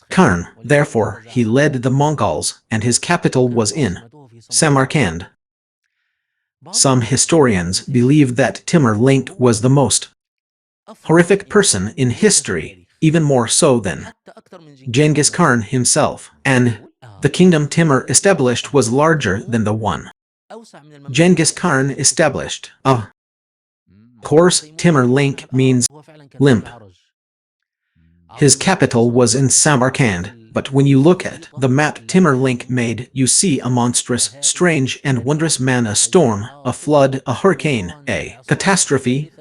Khan. Therefore, he led the Mongols, and his capital was in Samarkand. Some historians believe that Timur-Lenk was the most horrific person in history, even more so than Genghis Khan himself, and the kingdom Timur established was larger than the one Genghis Khan established. Of course, Timur-Lenk means limp. His capital was in Samarkand, but when you look at the map Timur-Lenk made, you see a monstrous, strange and wondrous man, a storm, a flood, a hurricane, a catastrophe,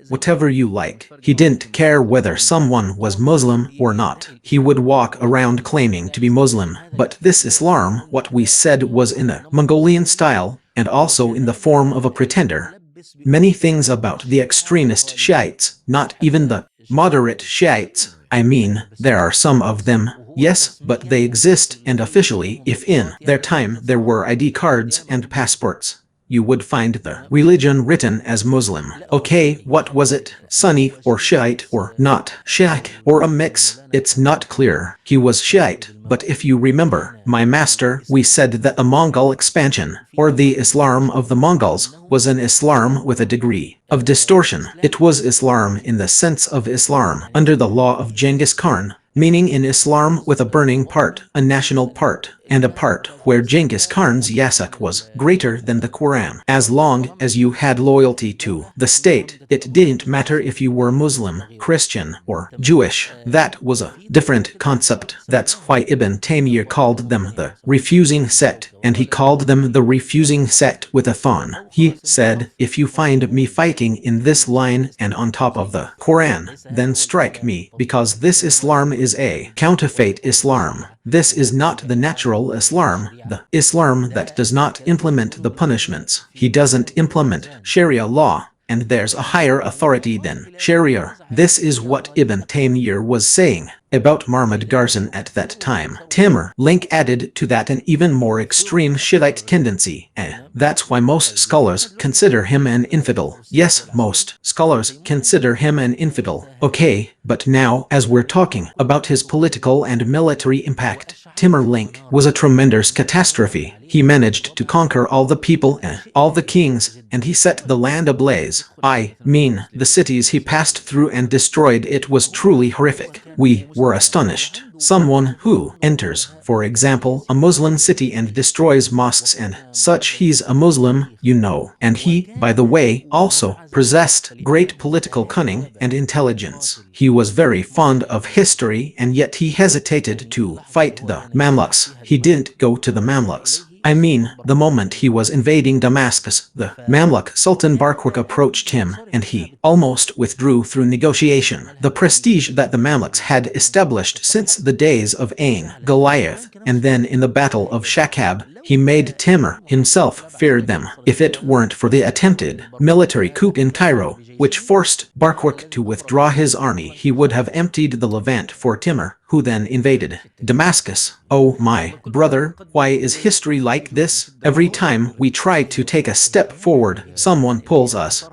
whatever you like. He didn't care whether someone was Muslim or not. He would walk around claiming to be Muslim, but this Islam, what we said, was in a Mongolian style, and also in the form of a pretender. Many things about the extremist Shiites, not even the moderate Shiites, I mean, there are some of them, yes, but they exist, and officially, if in their time there were ID cards and passports, you would find the religion written as Muslim. Okay, what was it? Sunni or Shiite or not Shiite or a mix? It's not clear. He was Shiite, but if you remember, my master, we said that the Mongol expansion, or the Islam of the Mongols, was an Islam with a degree of distortion. It was Islam in the sense of Islam under the law of Genghis Khan, meaning in Islam with a burning part, a national part, and a part where Genghis Khan's yasak was greater than the Quran. As long as you had loyalty to the state, it didn't matter if you were Muslim, Christian, or Jewish. That was a different concept. That's why Ibn Taymiyyah called them the refusing sect, and he called them the refusing sect with a thon. He said, if you find me fighting in this line and on top of the Quran, then strike me, because this Islam is a counterfeit Islam. This is not the natural Islam, the Islam that does not implement the punishments. He doesn't implement Sharia law, and there's a higher authority than Sharia. This is what Ibn Taymiyyah was saying about Muhammad Garson at that time. Timur-Lenk added to that an even more extreme Shiite tendency. That's why most scholars consider him an infidel. Yes, most scholars consider him an infidel. Okay, but now, as we're talking about his political and military impact, Timur-Lenk was a tremendous catastrophe. He managed to conquer all the people, all the kings, and he set the land ablaze. I mean, the cities he passed through and destroyed. It was truly horrific. We were astonished. Someone who enters, for example, a Muslim city and destroys mosques and such, he's a Muslim, you know. And he, by the way, also possessed great political cunning and intelligence. He was very fond of history, and yet he hesitated to fight the Mamluks. He didn't go to the Mamluks. I mean, the moment he was invading Damascus, the Mamluk Sultan Barquq approached him, and he almost withdrew through negotiation. The prestige that the Mamluks had established since the days of Ain Goliath, and then in the Battle of Shakab, he made Timur himself fear them. If it weren't for the attempted military coup in Cairo, which forced Barquq to withdraw his army, he would have emptied the Levant for Timur, who then invaded Damascus. Oh my brother, why is history like this? Every time we try to take a step forward, someone pulls us.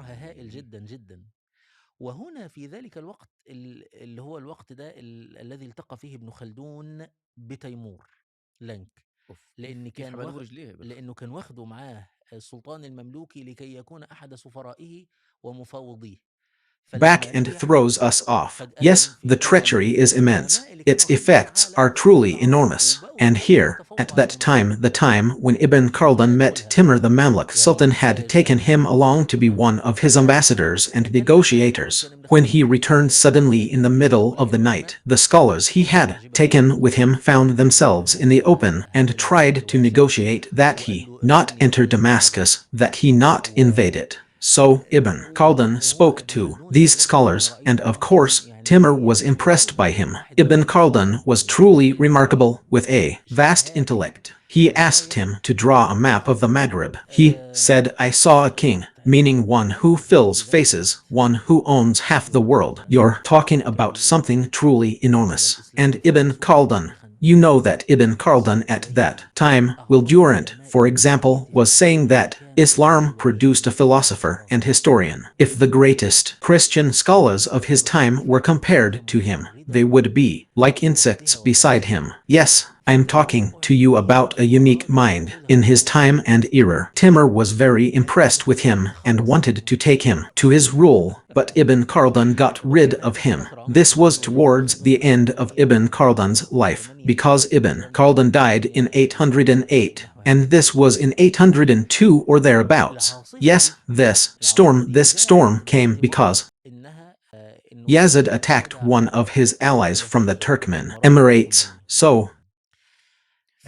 وهنا في ذلك الوقت اللي هو الوقت ده الذي التقى فيه ابن خلدون بتيمور لنك، لأنه كان واخده معاه السلطان المملوكي لكي يكون أحد سفرائه ومفاوضيه. Back and throws us off. Yes, the treachery is immense. its effects are truly enormous. And here, at that time, the time when Ibn Khaldun met Timur the Mamluk Sultan, had taken him along to be one of his ambassadors and negotiators. When he returned suddenly in the middle of the night, the scholars he had taken with him found themselves in the open and tried to negotiate that he not enter Damascus, that he not invade it. So Ibn Khaldun spoke to these scholars, and of course, Timur was impressed by him. Ibn Khaldun was truly remarkable, with a vast intellect. He asked him to draw a map of the Maghreb. He said, "I saw a king," meaning one who fills faces, one who owns half the world. You're talking about something truly enormous. And Ibn Khaldun, you know that Ibn Khaldun at that time, Will Durant, for example, was saying that Islam produced a philosopher and historian. If the greatest Christian scholars of his time were compared to him, they would be like insects beside him. Yes, I'm talking to you about a unique mind. In his time and era, Timur was very impressed with him and wanted to take him to his rule, but Ibn Khaldun got rid of him. This was towards the end of Ibn Khaldun's life, because Ibn Khaldun died in 808, and this was in 802 or thereabouts. Yes, this storm came because Yazid attacked one of his allies from the Turkmen Emirates. So,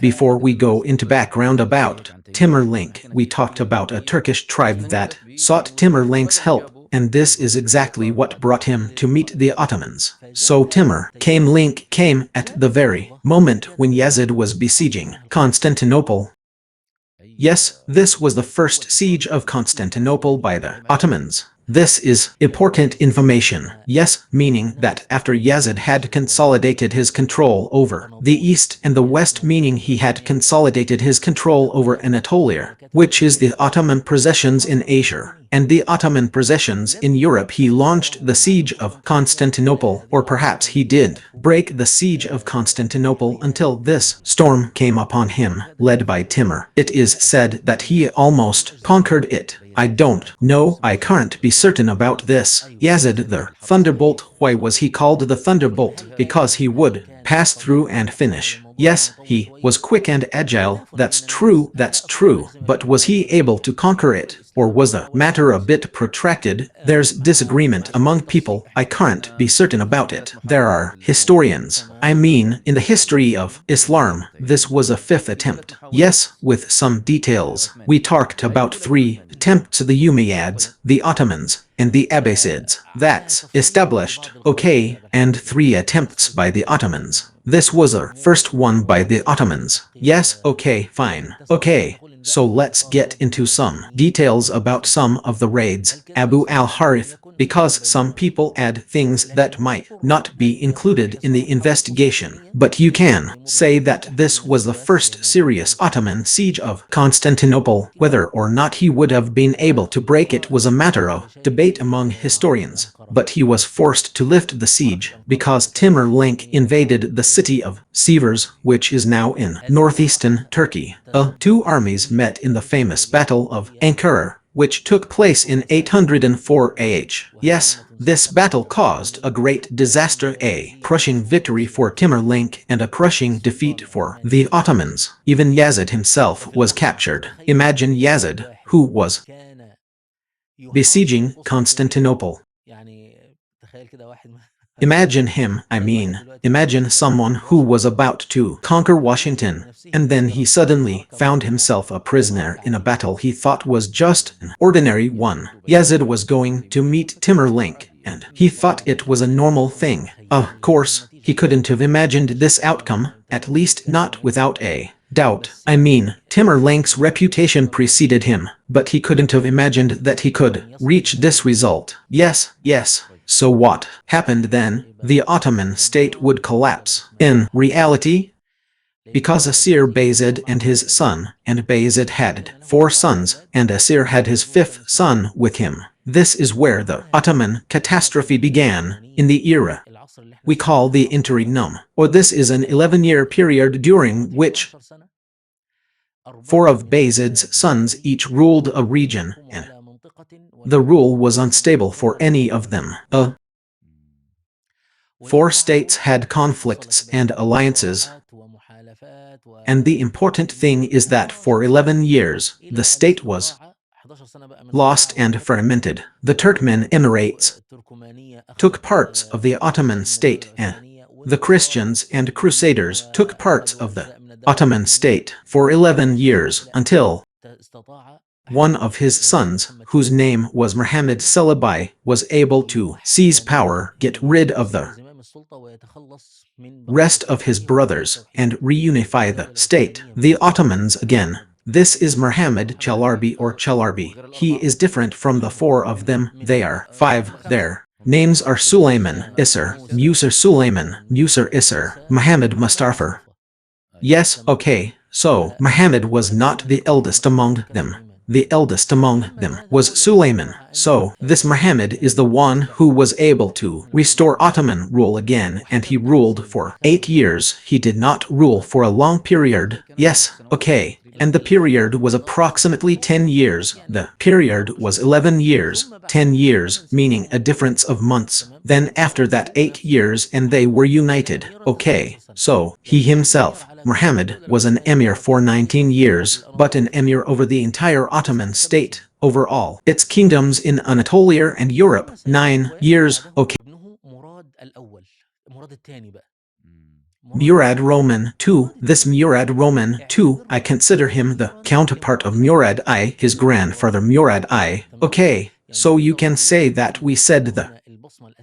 before we go into background about Timur-Lenk, we talked about a Turkish tribe that sought Timur-Lenk's help, and this is exactly what brought him to meet the Ottomans. So Timur-Lenk came at the very moment when Yazid was besieging Constantinople. Yes, this was the first siege of Constantinople by the Ottomans. This is important information. Yes, meaning that after Yazid had consolidated his control over the east and the west, meaning he had consolidated his control over Anatolia, which is the Ottoman possessions in Asia, and the Ottoman possessions in Europe, he launched the siege of Constantinople, or perhaps he did break the siege of Constantinople until this storm came upon him, led by Timur. It is said that he almost conquered it. I don't know, I can't be certain about this. Yazid the Thunderbolt. Why was he called the Thunderbolt? Because he would pass through and finish. Yes, he was quick and agile, that's true, but was he able to conquer it? Or was the matter a bit protracted? There's disagreement among people, I can't be certain about it. There are historians. I mean, in the history of Islam, this was a fifth attempt. Yes, with some details. We talked about 3 attempts of the Umayyads, the Ottomans, and the Abbasids. That's established, okay, and 3 attempts by the Ottomans. This was our first one by the Ottomans. Yes, okay, fine. Okay, so let's get into some details about some of the raids. Abu al-Harith, because some people add things that might not be included in the investigation. But you can say that this was the first serious Ottoman siege of Constantinople. Whether or not he would have been able to break it was a matter of debate among historians. But he was forced to lift the siege because Timur-Lenk invaded the city of Sivas, which is now in northeastern Turkey. The 2 armies met in the famous Battle of Ankara, which took place in 804 AH. Yes, this battle caused a great disaster, a crushing victory for Timur-Lenk and a crushing defeat for the Ottomans. Even Yazid himself was captured. Imagine Yazid, who was besieging Constantinople. Imagine him, imagine someone who was about to conquer Washington, and then he suddenly found himself a prisoner in a battle he thought was just an ordinary one. Yazid was going to meet Timur-Lenk, and he thought it was a normal thing. Of course, he couldn't have imagined this outcome, at least not without a doubt. Timur-Lenk's reputation preceded him, but he couldn't have imagined that he could reach this result. Yes. So what happened then? The Ottoman state would collapse. In reality, because Asir Bayezid and his son, and Bayezid had 4 sons, and Asir had his 5th son with him. This is where the Ottoman catastrophe began, in the era we call the interregnum, or this is an 11-year period during which 4 of Bayezid's sons each ruled a region, and the rule was unstable for any of them. Four states had conflicts and alliances, and the important thing is that for 11 years, the state was lost and fragmented. The Turkmen Emirates took parts of the Ottoman state, and the Christians and Crusaders took parts of the Ottoman state for 11 years until one of his sons, whose name was Muhammad Celebi, was able to seize power, get rid of the rest of his brothers, and reunify the state. The Ottomans again. This is Muhammad Chalabi or Chalabi. He is different from the four of them. They are five. Their names are Suleiman, Isser, Musar Suleiman, Musar Isser, Muhammad Mustafa. Yes, okay, so Muhammad was not the eldest among them. The eldest among them was Suleiman. So, this Muhammad is the one who was able to restore Ottoman rule again, and he ruled for 8 years. He did not rule for a long period. Yes, okay. And the period was approximately 10 years. The period was 11 years, 10 years, meaning a difference of months. Then after that 8 years and they were united. Okay, so he himself, Muhammad, was an emir for 19 years, but an emir over the entire Ottoman state, over all its kingdoms in Anatolia and Europe. 9 years, okay. Murad Roman II. This Murad Roman II, I consider him the counterpart of Murad I, his grandfather Murad I. Okay, so you can say that we said the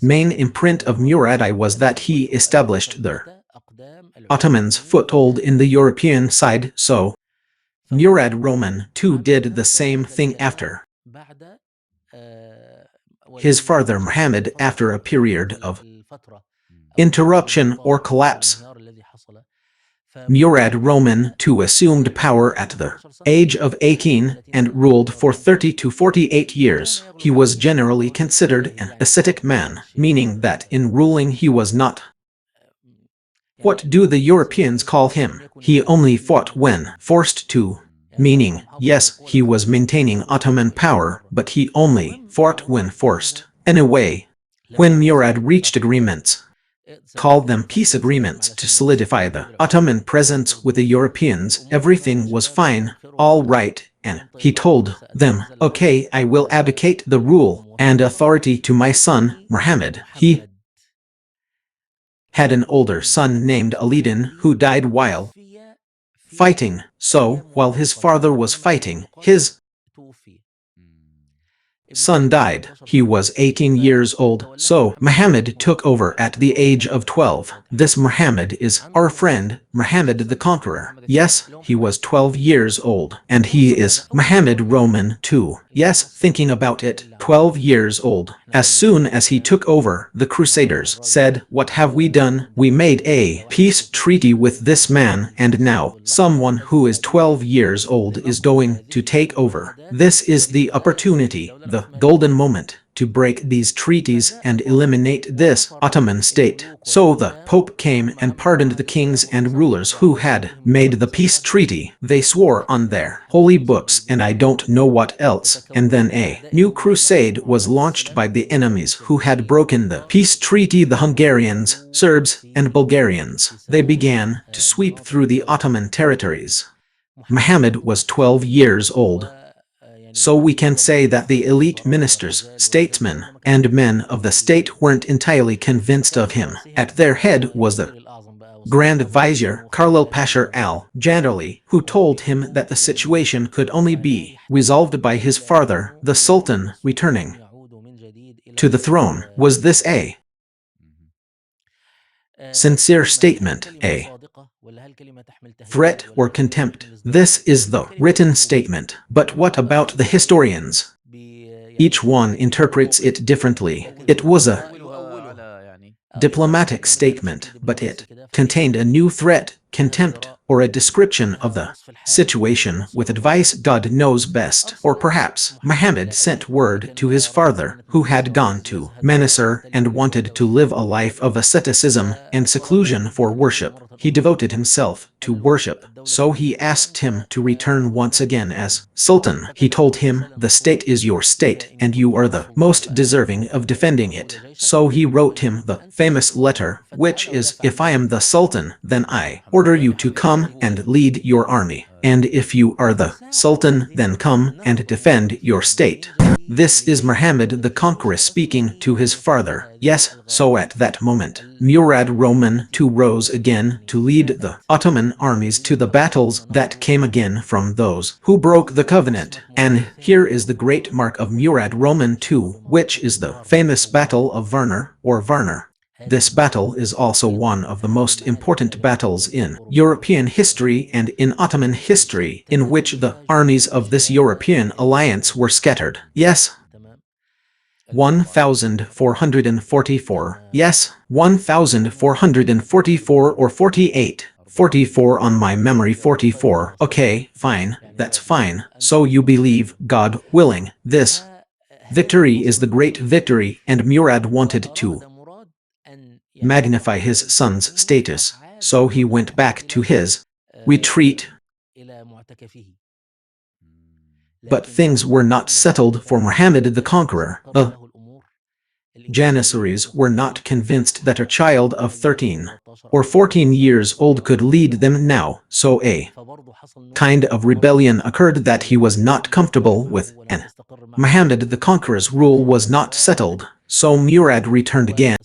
main imprint of Murad I was that he established the Ottomans' foothold in the European side, so Murad Roman II did the same thing after his father Muhammad after a period of interruption or collapse. Murad Roman II assumed power at the age of 18 and ruled for 30 to 48 years. He was generally considered an ascetic man, meaning that in ruling he was not what do the Europeans call him? He only fought when forced to. Meaning, yes, he was maintaining Ottoman power, but he only fought when forced. Anyway, when Murad reached agreements, called them peace agreements to solidify the Ottoman presence with the Europeans, everything was fine, all right, and he told them, okay, I will abdicate the rule and authority to my son, Muhammad. He had an older son named Alidin who died while fighting, so while his father was fighting, his son died. He was 18 years old, so Muhammad took over at the age of 12. This Muhammad is our friend, Muhammad the Conqueror. Yes, he was 12 years old, and he is Muhammad Roman too. Yes, thinking about it, 12 years old. As soon as he took over, the Crusaders said, what have we done? We made a peace treaty with this man, and now someone who is 12 years old is going to take over. This is the opportunity, the golden moment, to break these treaties and eliminate this Ottoman state. So the Pope came and pardoned the kings and rulers who had made the peace treaty. They swore on their holy books and I don't know what else. And then a new crusade was launched by the enemies who had broken the peace treaty, the Hungarians, Serbs, and Bulgarians. They began to sweep through the Ottoman territories. Muhammad was 12 years old. So we can say that the elite ministers, statesmen, and men of the state weren't entirely convinced of him. At their head was the Grand Vizier Karlil Pasha al-Jandali, who told him that the situation could only be resolved by his father, the Sultan, returning to the throne. Was this a sincere statement, a threat or contempt? This is the written statement. But what about the historians? Each one interprets it differently. It was a diplomatic statement, but it contained a new threat contempt, or a description of the situation with advice God knows best. Or perhaps Muhammad sent word to his father, who had gone to Mansur and wanted to live a life of asceticism and seclusion for worship. He devoted himself to worship, so he asked him to return once again as Sultan. He told him, "The state is your state, and you are the most deserving of defending it." So he wrote him the famous letter, which is, "If I am the Sultan, then I order you to come and lead your army. And if you are the Sultan, then come and defend your state." This is Muhammad the Conqueror speaking to his father. Yes, so at that moment, Murad Roman II rose again to lead the Ottoman armies to the battles that came again from those who broke the covenant. And here is the great mark of Murad Roman II, which is the famous Battle of Varna, or Varna. This battle is also one of the most important battles in European history and in Ottoman history, in which the armies of this European alliance were scattered. Yes, 1444. Yes, 1444 or 48. 44 on my memory, 44. Okay, fine, that's fine. So you believe, God willing, this victory is the great victory, and Murad wanted to magnify his son's status, so he went back to his retreat. But things were not settled for Muhammad the Conqueror. The Janissaries were not convinced that a child of 13 or 14 years old could lead them now, so a kind of rebellion occurred that he was not comfortable with, and Muhammad the Conqueror's rule was not settled, so Murad returned again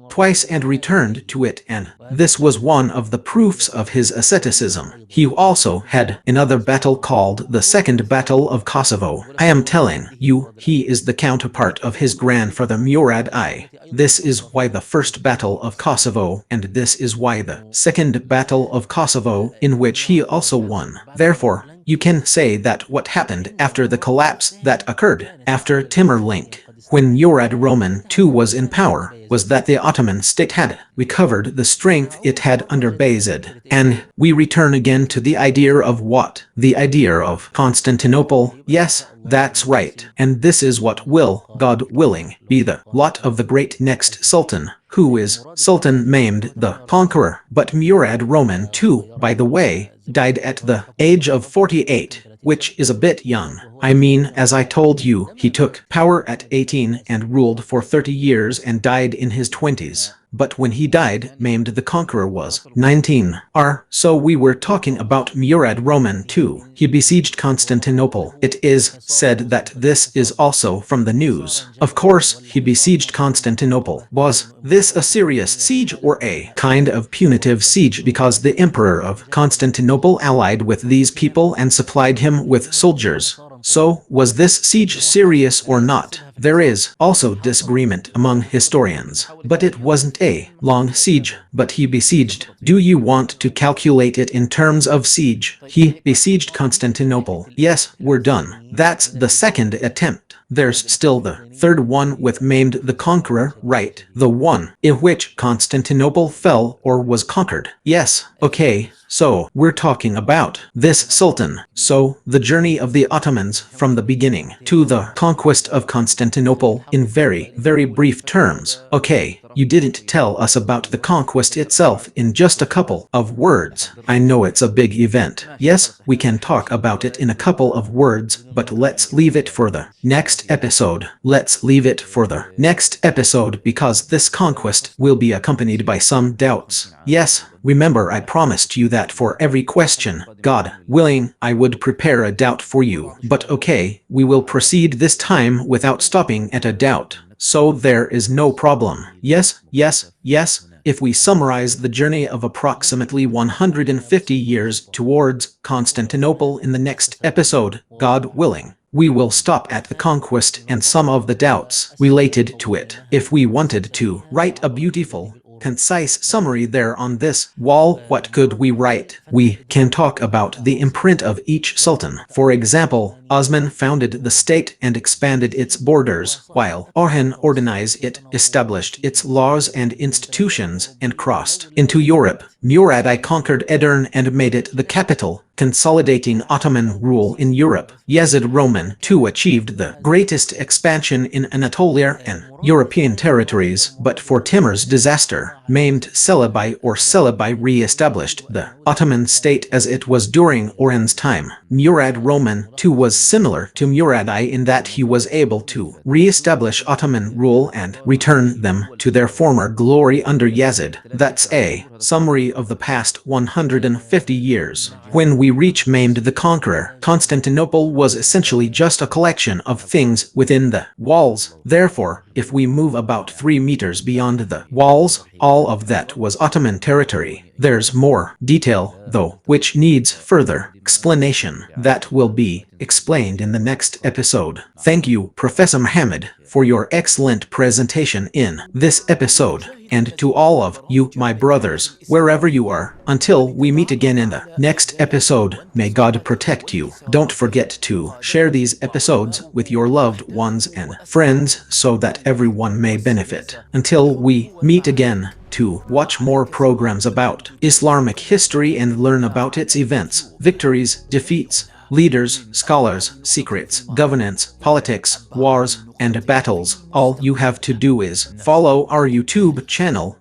twice and returned to it, and this was one of the proofs of his asceticism. He also had another battle called the Second Battle of Kosovo. I am telling you, he is the counterpart of his grandfather Murad I. This is why the First Battle of Kosovo, and this is why the Second Battle of Kosovo, in which he also won. Therefore, you can say that what happened after the collapse that occurred after Timur-Lenk, when Murad Roman II was in power, was that the Ottoman state had recovered the strength it had under Bayezid. And we return again to the idea of what? The idea of Constantinople. Yes, that's right. And this is what will, God willing, be the lot of the great next Sultan, who is Sultan Mehmed the Conqueror. But Murad Roman II, by the way, died at the age of 48, which is a bit young. I mean, as I told you, he took power at 18 and ruled for 30 years and died in his 20s. But when he died, Mehmed the Conqueror was 19. So we were talking about Murad Roman II. He besieged Constantinople. It is said that this is also from the news. Of course, he besieged Constantinople. Was this a serious siege or a kind of punitive siege because the emperor of Constantinople allied with these people and supplied him with soldiers? So, was this siege serious or not? There is also disagreement among historians, but it wasn't a long siege, but he besieged. Do you want to calculate it in terms of siege? He besieged Constantinople. Yes, we're done. That's the second attempt. There's still the third one with Mehmed the Conqueror, right? The one in which Constantinople fell or was conquered. Yes, okay. So, we're talking about this Sultan. So, the journey of the Ottomans from the beginning to the conquest of Constantinople in very, very brief terms. Okay, you didn't tell us about the conquest itself in just a couple of words. I know it's a big event. Yes, we can talk about it in a couple of words, but let's leave it for the next episode. Let's leave it for the next episode because this conquest will be accompanied by some doubts. Yes, remember I promised you that for every question, God willing, I would prepare a doubt for you. But okay, we will proceed this time without stopping at a doubt. So there is no problem. Yes, yes, yes. If we summarize the journey of approximately 150 years towards Constantinople in the next episode, God willing, we will stop at the conquest and some of the doubts related to it. If we wanted to write a beautiful, concise summary there on this wall, what could we write? We can talk about the imprint of each sultan. For example, Osman founded the state and expanded its borders, while Orhan organized it, established its laws and institutions, and crossed into Europe. Murad I conquered Edirne and made it the capital, consolidating Ottoman rule in Europe. Yazid Roman II achieved the greatest expansion in Anatolia and European territories, but for Timur's disaster, maimed Celebi re-established the Ottoman state as it was during Orhan's time. Murad Roman II was similar to Murad I in that he was able to re-establish Ottoman rule and return them to their former glory under Yazid. That's a summary of the past 150 years. When we reach Maimed the Conqueror, Constantinople was essentially just a collection of things within the walls. Therefore, if we move about 3 meters beyond the walls, all of that was Ottoman territory. There's more detail, though, which needs further explanation. That will be explained in the next episode. Thank you, Professor Mohammed, for your excellent presentation in this episode, and to all of you, my brothers, wherever you are, until we meet again in the next episode, may God protect you. Don't forget to share these episodes with your loved ones and friends so that everyone may benefit. Until we meet again, to watch more programs about Islamic history and learn about its events, victories, defeats, leaders, scholars, secrets, governance, politics, wars, and battles. All you have to do is follow our YouTube channel